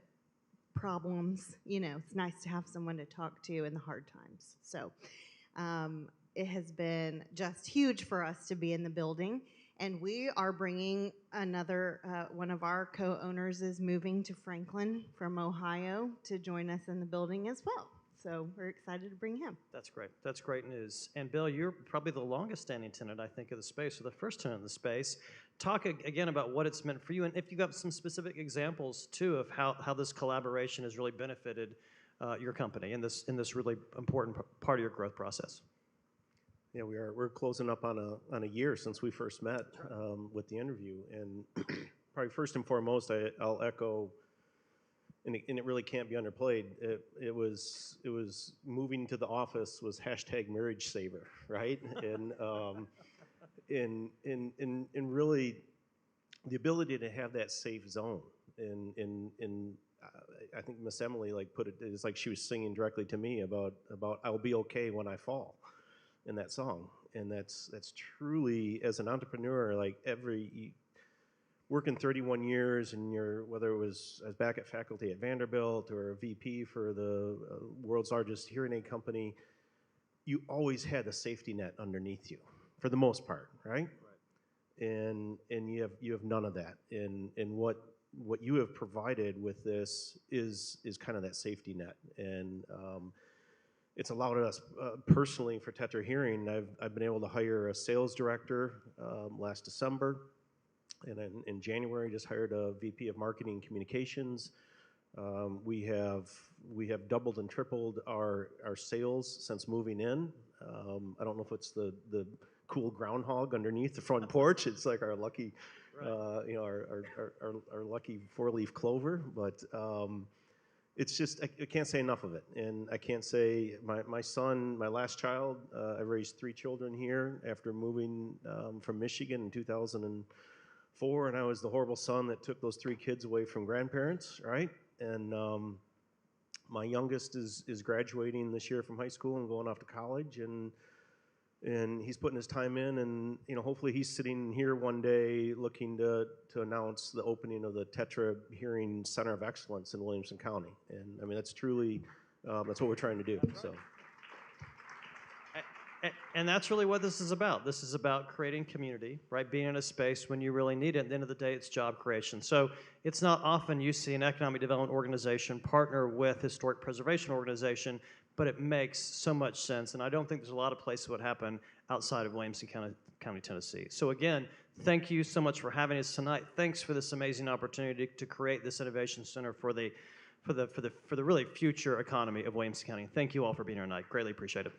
problems. It's nice to have someone to talk to in the hard times. So it has been just huge for us to be in the building. And we are bringing another, one of our co-owners is moving to Franklin from Ohio to join us in the building as well. So we're excited to bring him. That's great. That's great news. And Bill, you're probably the longest standing tenant, I think, of the space, or the first tenant in the space. Talk again about what it's meant for you, and if you've got some specific examples, too, of how this collaboration has really benefited your company in this really important part of your growth process. Yeah, we're closing up on a year since we first met with the interview, and probably first and foremost, I'll echo, and it really can't be underplayed. It was moving to the office was #marriage saver, right? And really the ability to have that safe zone, and I think Miss Emily put it, it's like she was singing directly to me about I'll be okay when I fall. In that song, and that's truly, as an entrepreneur, working 31 years, and whether it was I was back at faculty at Vanderbilt or a VP for the world's largest hearing aid company, you always had a safety net underneath you for the most part, right? And you have none of that, and what you have provided with this is kind of that safety net, and it's allowed us personally for Tetra Hearing. I've been able to hire a sales director last December, and then in January just hired a VP of marketing and communications. We have doubled and tripled our sales since moving in. I don't know if it's the cool groundhog underneath the front porch. It's like our lucky, our lucky 4-leaf clover, but. It's just, I can't say enough of it. And I can't say, my son, my last child, I raised 3 children here after moving from Michigan in 2004. And I was the horrible son that took those 3 kids away from grandparents, right? And My youngest is graduating this year from high school and going off to college, and he's putting his time in, and hopefully he's sitting here one day looking to announce the opening of the Tetra Hearing Center of Excellence in Williamson County. And I mean, that's truly that's what we're trying to do. So. And that's really what this is about. This is about creating community, right? Being in a space when you really need it. At the end of the day, it's job creation. So it's not often you see an economic development organization partner with historic preservation organization, but it makes so much sense. And I don't think there's a lot of places that would happen outside of Williamson County, Tennessee. So again, thank you so much for having us tonight. Thanks for this amazing opportunity to create this innovation center for the really future economy of Williamson County. Thank you all for being here tonight. Greatly appreciate it.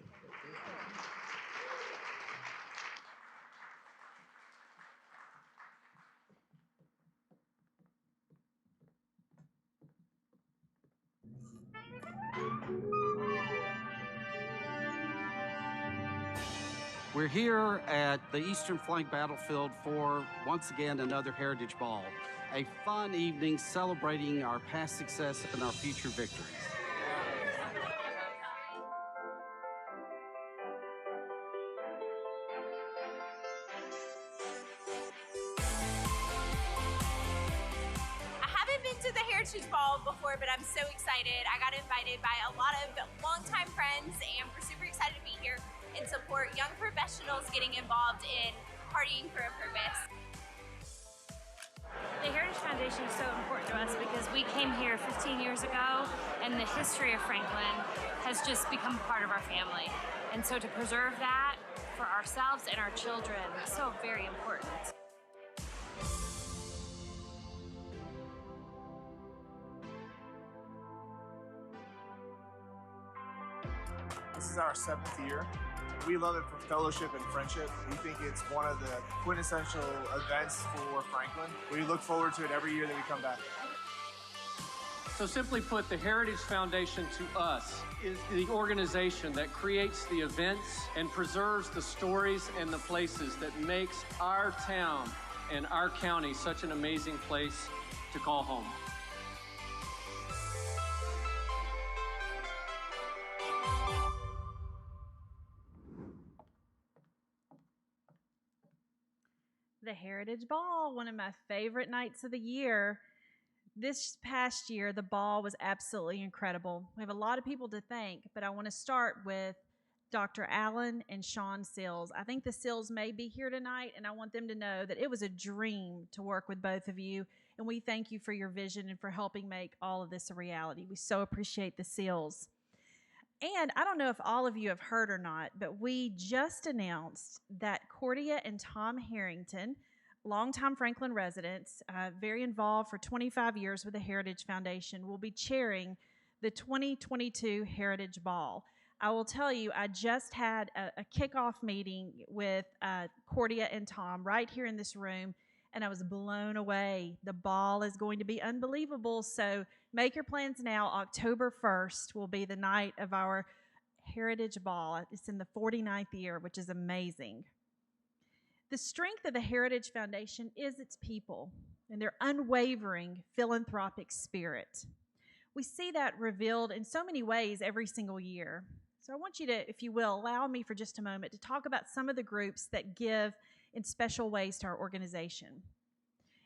We're here at the Eastern Flank Battlefield for, once again, another Heritage Ball. A fun evening celebrating our past success and our future victories. I haven't been to the Heritage Ball before, but I'm so excited. I got invited by a lot of longtime friends, and we're super excited to be here and support young professionals getting involved in partying for a purpose. The Heritage Foundation is so important to us because we came here 15 years ago, and the history of Franklin has just become part of our family. And so to preserve that for ourselves and our children is so very important. This is our 7th year. We love it for fellowship and friendship. We think it's one of the quintessential events for Franklin. We look forward to it every year that we come back. So simply put, the Heritage Foundation to us is the organization that creates the events and preserves the stories and the places that makes our town and our county such an amazing place to call home. The Heritage Ball, one of my favorite nights of the year. This past year, the ball was absolutely incredible. We have a lot of people to thank, but I want to start with Dr. Allen and Sean Sills. I think the Sills may be here tonight, and I want them to know that it was a dream to work with both of you, and we thank you for your vision and for helping make all of this a reality. We so appreciate the Sills. And I don't know if all of you have heard or not, but we just announced that Cordia and Tom Harrington, longtime Franklin residents, very involved for 25 years with the Heritage Foundation, will be chairing the 2022 Heritage Ball. I will tell you, I just had a kickoff meeting with Cordia and Tom right here in this room, and I was blown away. The ball is going to be unbelievable, so make your plans now. October 1st will be the night of our Heritage Ball. It's in the 49th year, which is amazing. The strength of the Heritage Foundation is its people and their unwavering philanthropic spirit. We see that revealed in so many ways every single year. So I want you to, if you will, allow me for just a moment to talk about some of the groups that give in special ways to our organization.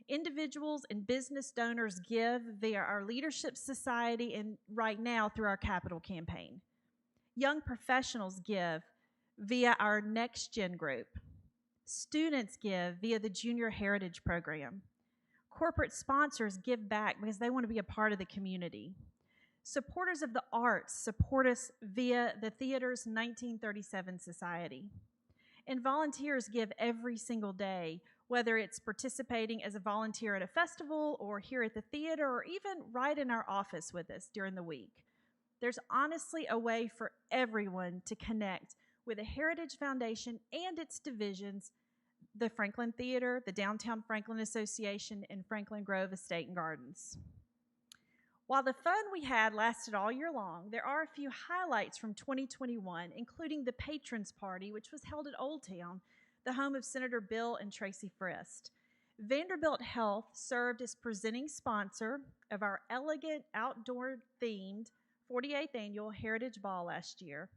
Individuals and business donors give via our Leadership Society and right now through our Capital campaign. Young professionals give via our Next Gen group. Students give via the Junior Heritage Program. Corporate sponsors give back because they want to be a part of the community. Supporters of the arts support us via the Theater's 1937 Society. And volunteers give every single day, whether it's participating as a volunteer at a festival or here at the theater or even right in our office with us during the week. There's honestly a way for everyone to connect with the Heritage Foundation and its divisions, the Franklin Theater, the Downtown Franklin Association, and Franklin Grove Estate and Gardens. While the fun we had lasted all year long, there are a few highlights from 2021, including the Patrons Party, which was held at Old Town, the home of Senator Bill and Tracy Frist. Vanderbilt Health served as presenting sponsor of our elegant outdoor-themed 48th Annual Heritage Ball last year.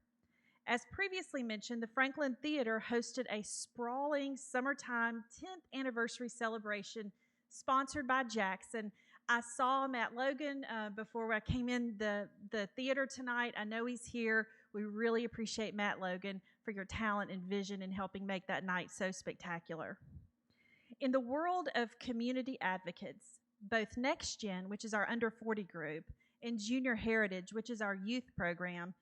As previously mentioned, the Franklin Theater hosted a sprawling summertime 10th anniversary celebration sponsored by Jackson. I saw Matt Logan before I came in the theater tonight. I know he's here. We really appreciate Matt Logan for your talent and vision in helping make that night so spectacular. In the world of community advocates, both Next Gen, which is our under 40 group, and Junior Heritage, which is our youth program,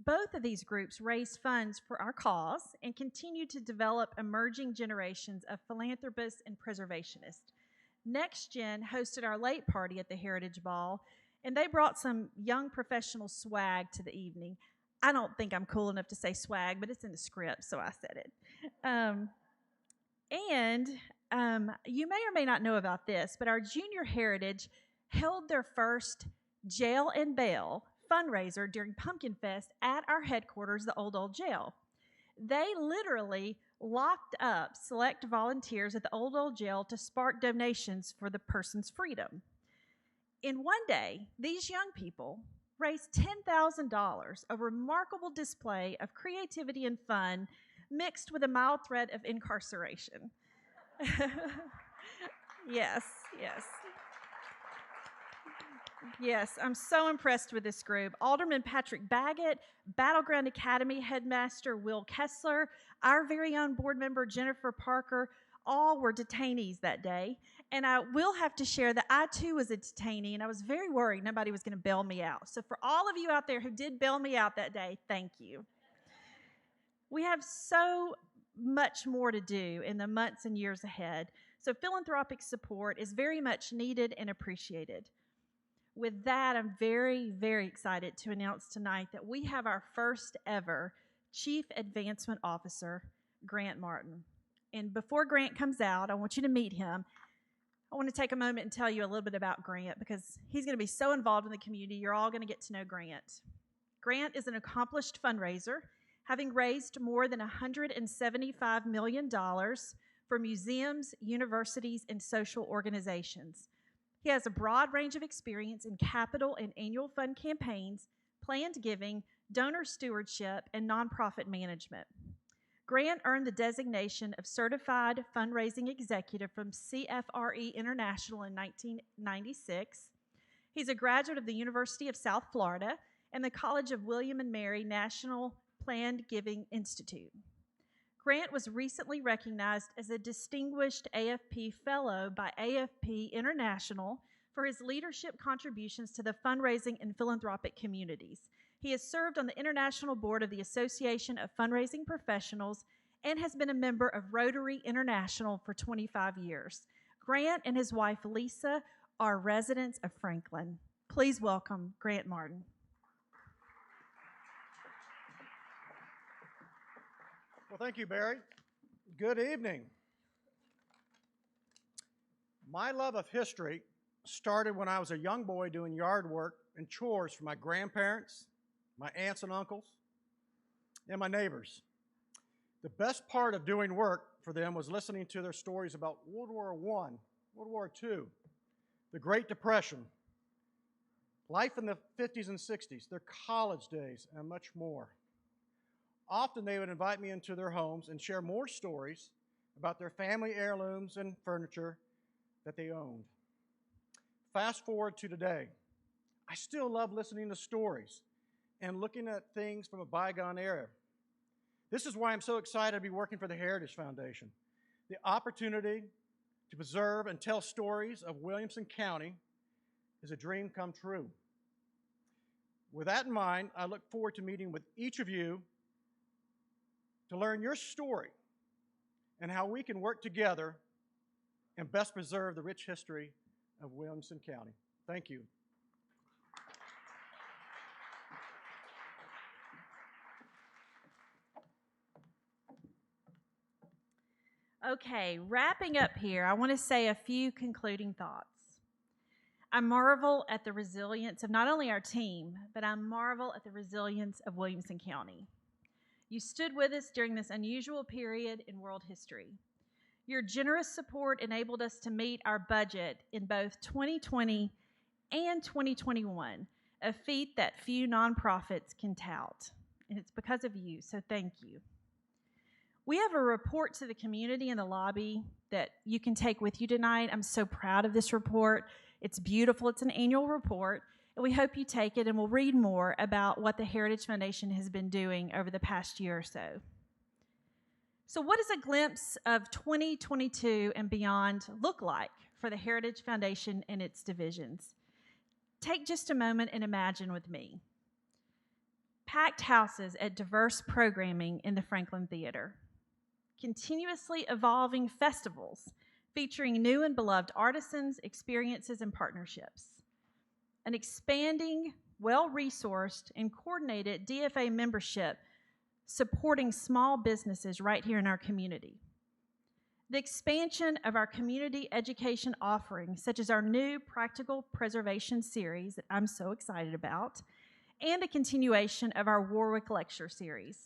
both of these groups raise funds for our cause and continue to develop emerging generations of philanthropists and preservationists. Next Gen hosted our late party at the Heritage Ball, and they brought some young professional swag to the evening. I don't think I'm cool enough to say swag, but it's in the script, so I said it. You may or may not know about this, but our Junior Heritage held their first Jail and Bail fundraiser during Pumpkin Fest at our headquarters, the Old Jail. They literally locked up select volunteers at the Old Jail to spark donations for the person's freedom. In one day, these young people raised $10,000, a remarkable display of creativity and fun mixed with a mild threat of incarceration. Yes. Yes, I'm so impressed with this group. Alderman Patrick Baggett, Battleground Academy headmaster Will Kessler, our very own board member Jennifer Parker, all were detainees that day. And I will have to share that I too was a detainee, and I was very worried nobody was going to bail me out. So for all of you out there who did bail me out that day, thank you. We have so much more to do in the months and years ahead, so philanthropic support is very much needed and appreciated. With that, I'm very, very excited to announce tonight that we have our first ever Chief Advancement Officer, Grant Martin. And before Grant comes out, I want you to meet him. I want to take a moment and tell you a little bit about Grant because he's going to be so involved in the community. You're all going to get to know Grant. Grant is an accomplished fundraiser, having raised more than $175 million for museums, universities, and social organizations. He has a broad range of experience in capital and annual fund campaigns, planned giving, donor stewardship, and nonprofit management. Grant earned the designation of Certified Fundraising Executive from CFRE International in 1996. He's a graduate of the University of South Florida and the College of William and Mary National Planned Giving Institute. Grant was recently recognized as a Distinguished AFP Fellow by AFP International for his leadership contributions to the fundraising and philanthropic communities. He has served on the International Board of the Association of Fundraising Professionals and has been a member of Rotary International for 25 years. Grant and his wife, Lisa, are residents of Franklin. Please welcome Grant Martin. Well, thank you, Barry. Good evening. My love of history started when I was a young boy doing yard work and chores for my grandparents, my aunts and uncles, and my neighbors. The best part of doing work for them was listening to their stories about World War I, World War II, the Great Depression, life in the 50s and 60s, their college days, and much more. Often they would invite me into their homes and share more stories about their family heirlooms and furniture that they owned. Fast forward to today. I still love listening to stories and looking at things from a bygone era. This is why I'm so excited to be working for the Heritage Foundation. The opportunity to preserve and tell stories of Williamson County is a dream come true. With that in mind, I look forward to meeting with each of you to learn your story and how we can work together and best preserve the rich history of Williamson County. Thank you. Okay, wrapping up here, I want to say a few concluding thoughts. I marvel at the resilience of not only our team, but I marvel at the resilience of Williamson County. You stood with us during this unusual period in world history. Your generous support enabled us to meet our budget in both 2020 and 2021, a feat that few nonprofits can tout. And it's because of you, so thank you. We have a report to the community in the lobby that you can take with you tonight. I'm so proud of this report. It's beautiful. It's an annual report, and we hope you take it and we'll read more about what the Heritage Foundation has been doing over the past year or so. So what does a glimpse of 2022 and beyond look like for the Heritage Foundation and its divisions? Take just a moment and imagine with me. Packed houses at diverse programming in the Franklin Theater. Continuously evolving festivals featuring new and beloved artisans, experiences, and partnerships. An expanding, well-resourced, and coordinated DFA membership supporting small businesses right here in our community. The expansion of our community education offerings, such as our new Practical Preservation series that I'm so excited about, and a continuation of our Warwick Lecture series.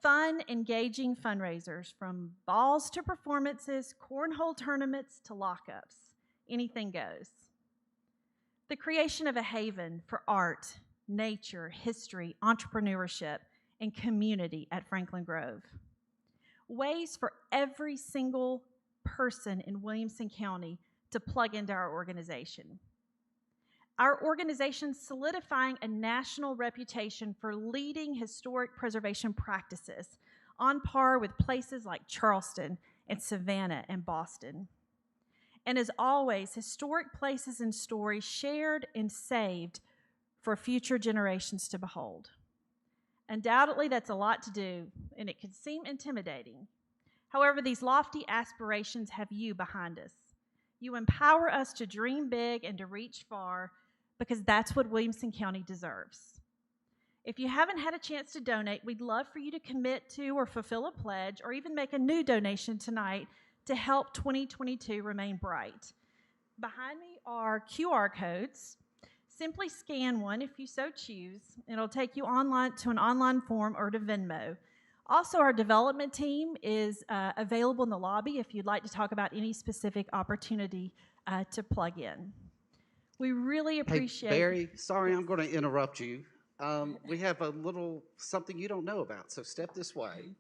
Fun, engaging fundraisers from balls to performances, cornhole tournaments to lockups. Anything goes. The creation of a haven for art, nature, history, entrepreneurship, and community at Franklin Grove. Ways for every single person in Williamson County to plug into our organization. Our organization solidifying a national reputation for leading historic preservation practices on par with places like Charleston and Savannah and Boston. And as always, historic places and stories shared and saved for future generations to behold. Undoubtedly, that's a lot to do, and it can seem intimidating. However, these lofty aspirations have you behind us. You empower us to dream big and to reach far, because that's what Williamson County deserves. If you haven't had a chance to donate, we'd love for you to commit to or fulfill a pledge or even make a new donation tonight to help 2022 remain bright. Behind me are QR codes. Simply scan one if you so choose. It'll take you online to an online form or to Venmo. Also, our development team is available in the lobby if you'd like to talk about any specific opportunity to plug in. We really appreciate... Hey, Barry, sorry, I'm going to interrupt you. We have a little something you don't know about, so step this way.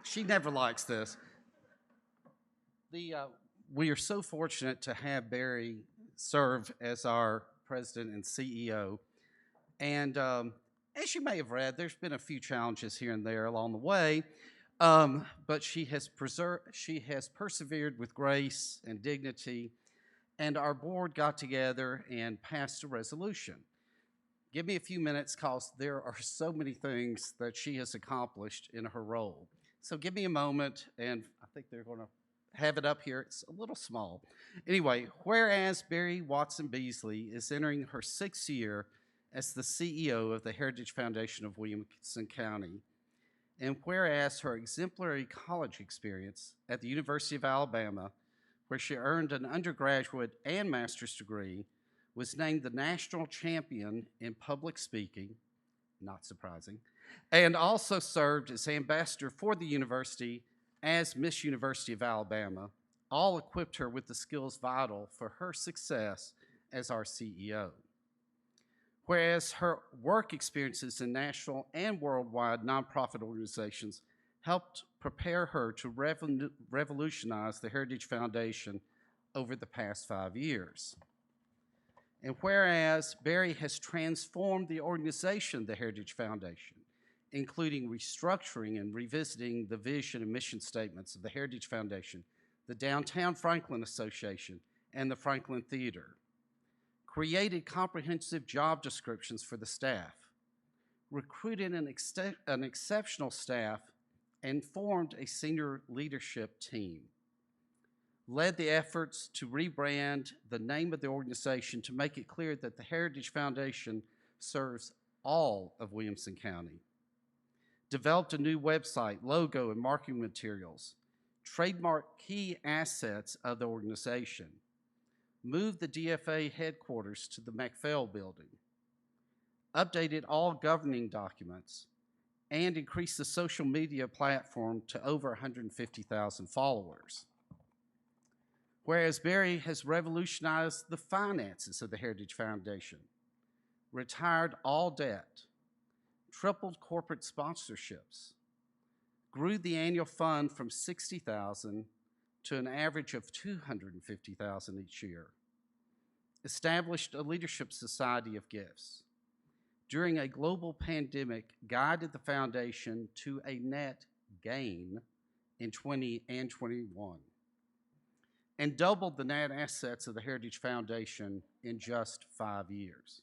She never likes this. We are so fortunate to have Barry serve as our president and CEO. And as you may have read, there's been a few challenges here and there along the way, but she has persevered with grace and dignity. And our board got together and passed a resolution. Give me a few minutes, because there are so many things that she has accomplished in her role. So give me a moment, and I think they're going to have it up here. It's a little small. Anyway, whereas Barry Watson-Beasley is entering her 6th year as the CEO of the Heritage Foundation of Williamson County, and whereas her exemplary college experience at the University of Alabama, where she earned an undergraduate and master's degree, was named the national champion in public speaking, not surprising, and also served as ambassador for the university as Miss University of Alabama, all equipped her with the skills vital for her success as our CEO. Whereas her work experiences in national and worldwide nonprofit organizations helped prepare her to revolutionize the Heritage Foundation over the past 5 years. And whereas Barry has transformed the organization, the Heritage Foundation, including restructuring and revisiting the vision and mission statements of the Heritage Foundation, the Downtown Franklin Association, and the Franklin Theater, created comprehensive job descriptions for the staff, recruited an exceptional staff, and formed a senior leadership team, led the efforts to rebrand the name of the organization to make it clear that the Heritage Foundation serves all of Williamson County, developed a new website, logo, and marketing materials, trademarked key assets of the organization, moved the DFA headquarters to the McPhail building, updated all governing documents, and increased the social media platform to over 150,000 followers. Whereas Barry has revolutionized the finances of the Heritage Foundation, retired all debt, tripled corporate sponsorships, grew the annual fund from $60,000 to an average of $250,000 each year, established a leadership society of gifts, during a global pandemic, guided the foundation to a net gain in 20 and 21, and doubled the net assets of the Heritage Foundation in just 5 years.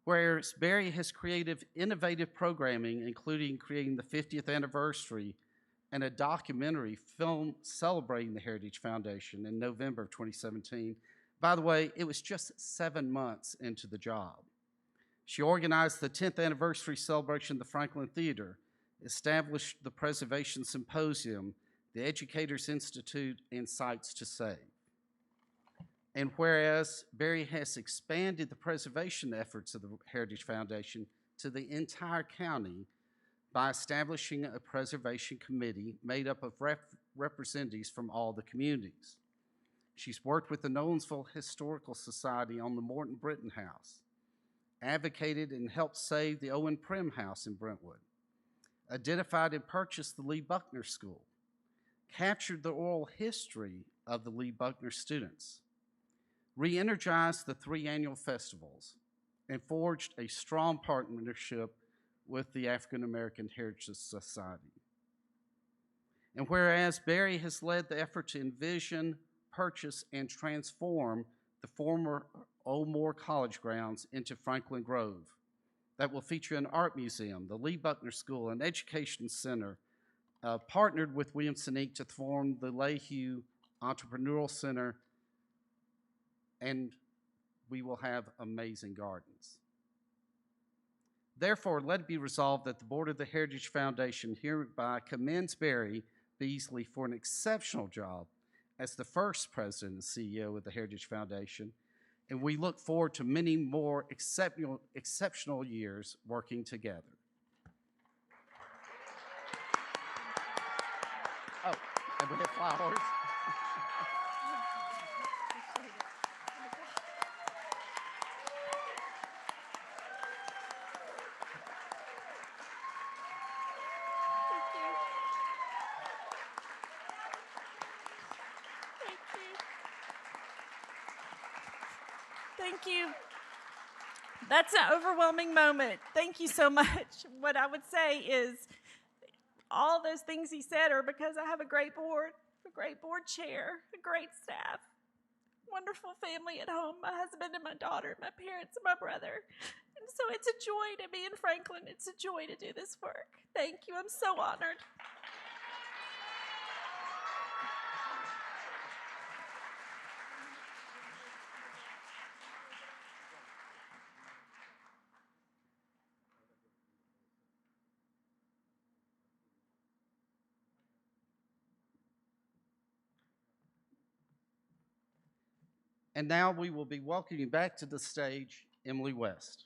Whereas Barry has created innovative programming, including creating the 50th anniversary and a documentary film celebrating the Heritage Foundation in November of 2017. By the way, it was just 7 months into the job. She organized the 10th anniversary celebration of the Franklin Theater, established the Preservation Symposium, the Educators Institute, and Sites to Save. And whereas Barry has expanded the preservation efforts of the Heritage Foundation to the entire county by establishing a preservation committee made up of representatives from all the communities. She's worked with the Nolensville Historical Society on the Morton Britton House, advocated and helped save the Owen Prim House in Brentwood, identified and purchased the Lee Buckner School, captured the oral history of the Lee Buckner students, re-energized the 3 annual festivals, and forged a strong partnership with the African American Heritage Society. And whereas Barry has led the effort to envision, purchase, and transform the former Old Moore College grounds into Franklin Grove that will feature an art museum, the Lee Buckner School, an education center, partnered with Williamson Inc. to form the Lehue Entrepreneurial Center, and we will have amazing gardens. Therefore, let it be resolved that the Board of the Heritage Foundation hereby commends Barry Beasley for an exceptional job as the first president and CEO of the Heritage Foundation, and we look forward to many more exceptional years working together. Oh, and we have flowers. Thank you. That's an overwhelming moment. Thank you so much. What I would say is all those things he said are because I have a great board chair, a great staff, wonderful family at home, my husband and my daughter, my parents and my brother. And so it's a joy to be in Franklin. It's a joy to do this work. Thank you. I'm so honored. And now we will be welcoming back to the stage Emily West.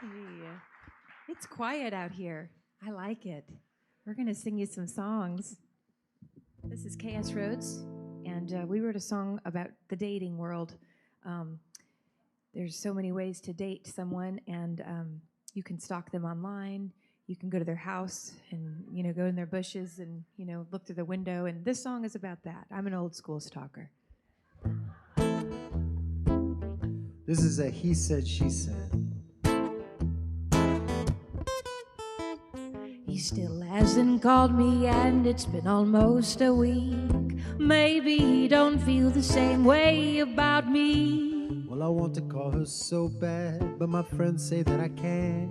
Hey, it's quiet out here. I like it. We're going to sing you some songs. This is K.S. Rhodes, and we wrote a song about the dating world. There's so many ways to date someone, and you can stalk them online. You can go to their house and, go in their bushes and, look through the window. And this song is about that. I'm an old school stalker. This is a he said, she said. still hasn't called me, and it's been almost a week. Maybe he don't feel the same way about me. Well, I want to call her so bad, but my friends say that I can't.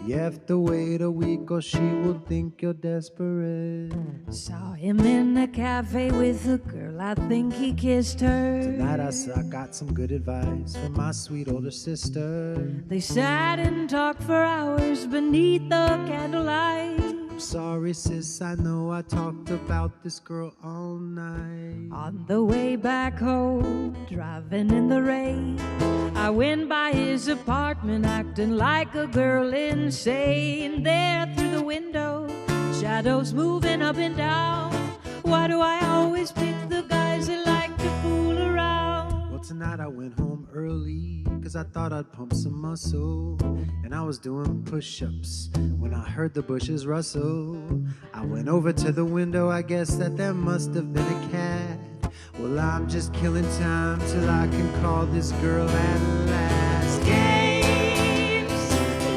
You have to wait a week or she will think you're desperate. Saw him in a cafe with a girl, I think he kissed her. Tonight I got some good advice from my sweet older sister. They sat and talked for hours beneath the candlelight. I'm sorry sis, I know I talked about this girl all night. On the way back home, driving in the rain, I went by his apartment acting like a girl insane. There through the window, shadows moving up and down. Why do I always pick the guys that like to fool around? Well, tonight I went home early, cause I thought I'd pump some muscle. And I was doing push-ups when I heard the bushes rustle. I went over to the window, I guess that there must have been a cat. Well, I'm just killing time till I can call this girl at last. Games,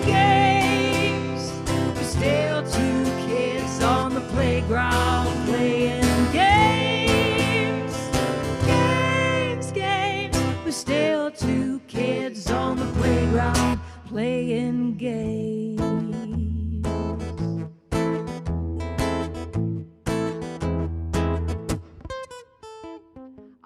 games, we're still two kids on the playground playing games, games, games, we're still two kids on the playground playing games.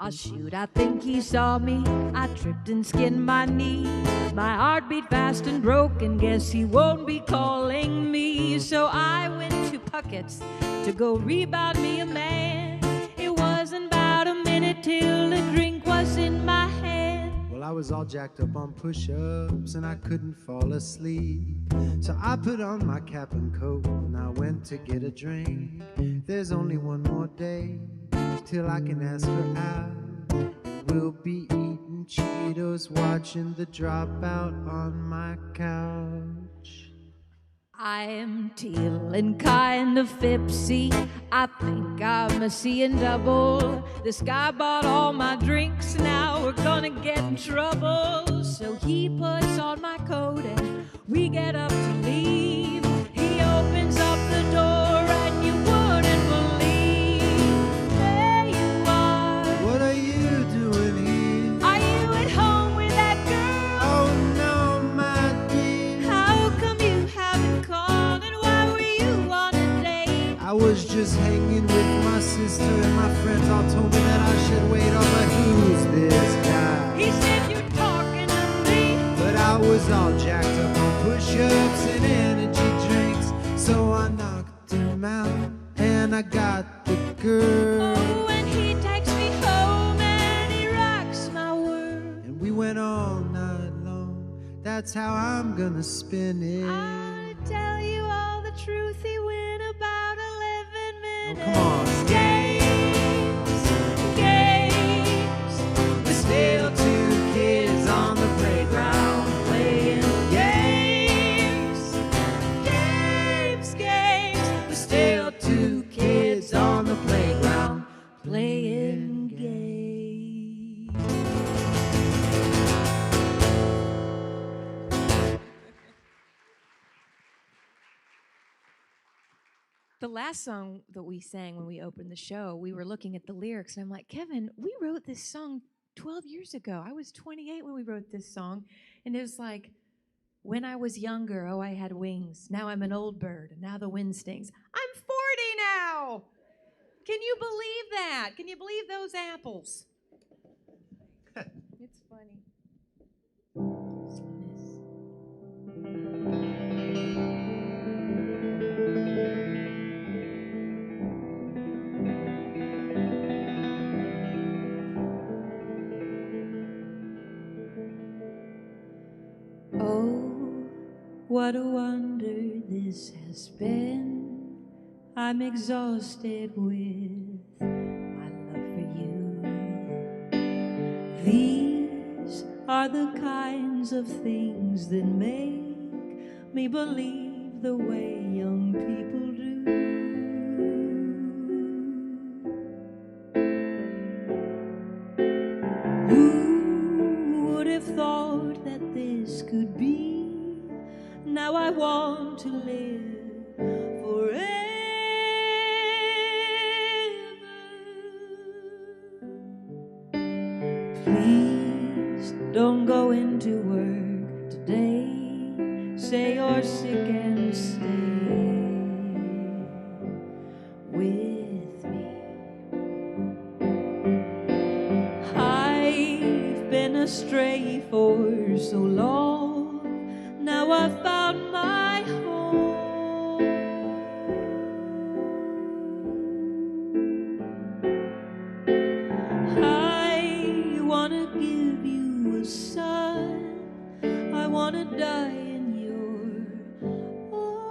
Oh shoot, I think he saw me. I tripped and skinned my knee. My heart beat fast and broke, and guess he won't be calling me. So I went to Puckett's to go rebound me a man. It wasn't about a minute till the drink was in my hand. Well, I was all jacked up on push-ups and I couldn't fall asleep. So I put on my cap and coat and I went to get a drink. There's only one more day till I can ask her out. And we'll be eating Cheetos, watching the dropout on my couch. I am teal and kind of fipsy. I think I'm a seeing double. This guy bought all my drinks, now we're gonna get in trouble. So he puts on my coat and we get up to leave. He opens up the door and you wouldn't believe. There you are. What are you doing here? Are you at home with that girl? Oh no, my dear. How come you haven't called, and why were you on a date? I was just hanging with my sister and my friends all told me that I should wait on my who's this guy? He said you're talking to me. But I was all jacked up on push-ups and energy drinks. So I knocked him out and I got the girl. Oh, and he takes me home and he rocks my world. And we went all night long. That's how I'm gonna spin it. I'll tell you all the truth. He went about 11 minutes. Oh, come on. Games, games. We're still two kids on the playground playing games, games, games. We're still two kids on the playground playing games. The last song that we sang when we opened the show, we were looking at the lyrics, and I'm like, Kevin, we wrote this song 12 years ago. I was 28 when we wrote this song, and it was like, when I was younger, oh, I had wings. Now I'm an old bird, and now the wind stings. I'm 40 now. Can you believe that? Can you believe those apples? It's funny. Oh, what a wonder this has been. I'm exhausted with my love for you. These are the kinds of things that make me believe the way young people do. Who would have thought that this could be? Now I want to live forever today. Say you're sick and stay with me. I've been astray for so long, now I've found my home. I wanna give you a son, I wanna die in your arms.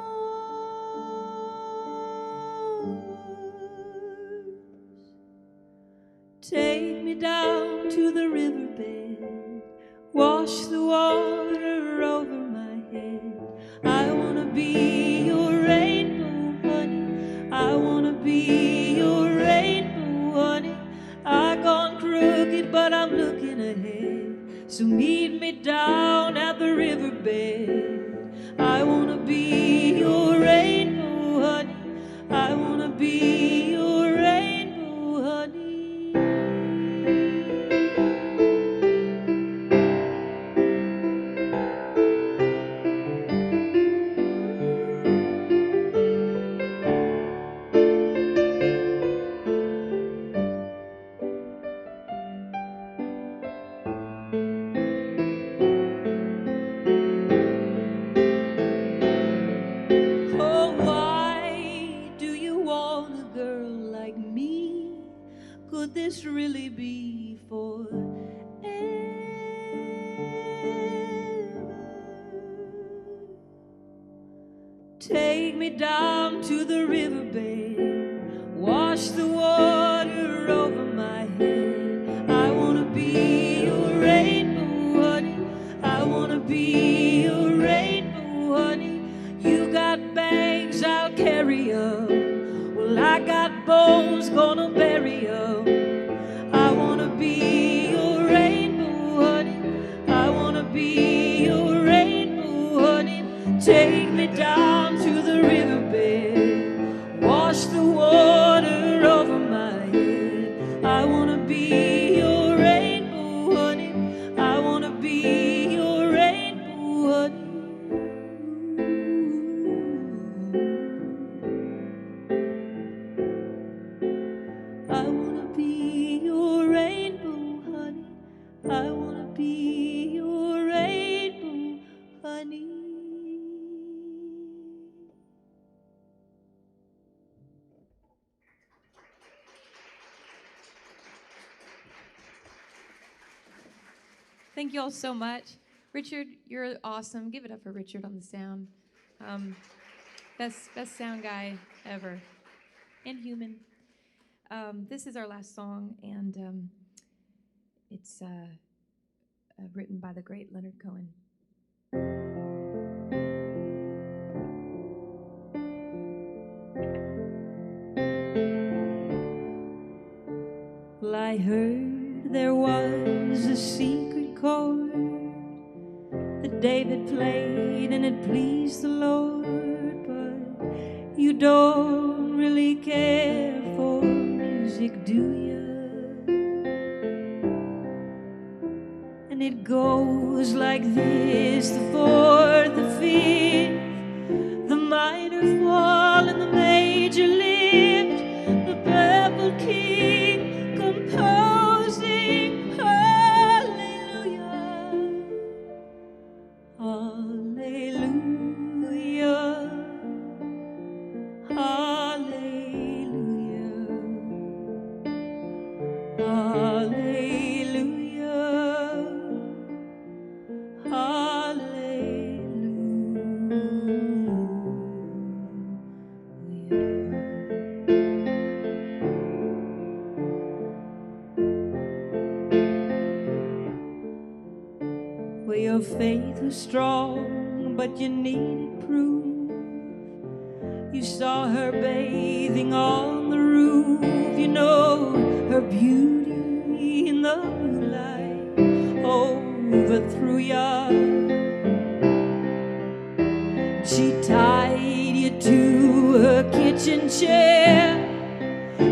Take me down to the riverbed, wash the water over my head. I wanna be your rainbow, honey. I wanna be your rainbow, honey. I've gone crooked, but I'm looking ahead. So meet me down at the riverbed. I wanna be your rainbow, honey. I wanna be your rainbow, honey. Oh, why do you want a girl like me? Could this really be forever? Take me down to the riverbed, wash the water over my head. I wanna be your rainbow, honey. I wanna be your rainbow, honey. You got bags, I'll carry 'em. Well, I got bones, gonna bury 'em. I wanna be your rainbow, honey. I wanna be your rainbow, honey. Take me down to the riverbed, wash the water over my head. I wanna be your rainbow, honey. I wanna be your rainbow, honey. I wanna be your rainbow, honey. I wanna be your rainbow, honey. Thank you all so much. Richard, you're awesome. Give it up for Richard on the sound. Best sound guy ever. And human. This is our last song, and it's written by the great Leonard Cohen. Well, I heard there was a secret chord that David played and it pleased the Lord, but you don't really care for music, do you? And it goes like this: the fourth, the fifth, the minor fall and the major lift, the baffled king composing hallelujah, hallelujah, hallelujah, hallelujah, Well, your faith was strong, but you needed proof. You saw her bathing on the roof. You know her beauty in the moonlight overthrew you. She tied you to her kitchen chair.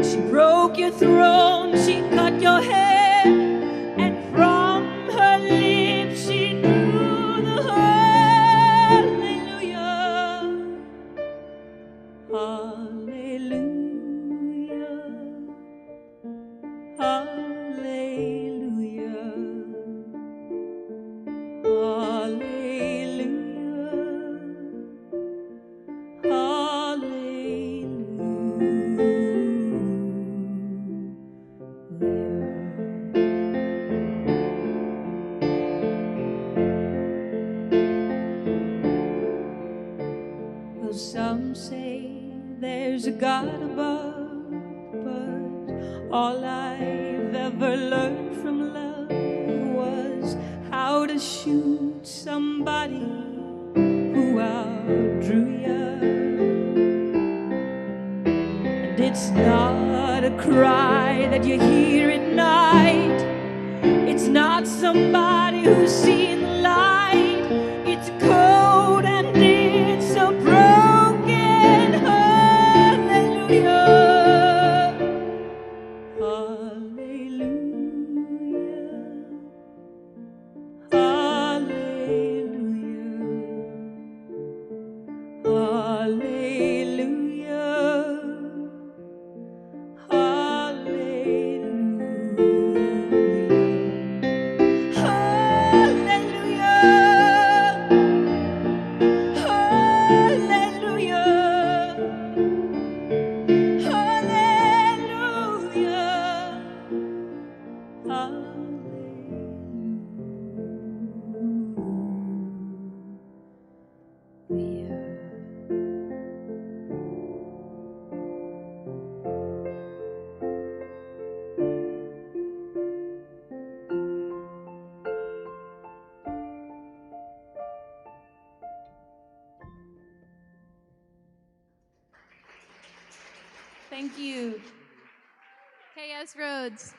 She broke your throne, she cut your hair, and from her lips she drew the whole Some say there's a God above, but all I've ever learned from love was how to shoot somebody who outdrew you. And it's not a cry that you hear at night. It's not somebody who's seen the light. It's cold and it's a broken hallelujah. Hallelujah. Hallelujah. Hallelujah. Thank you. KS Rhodes.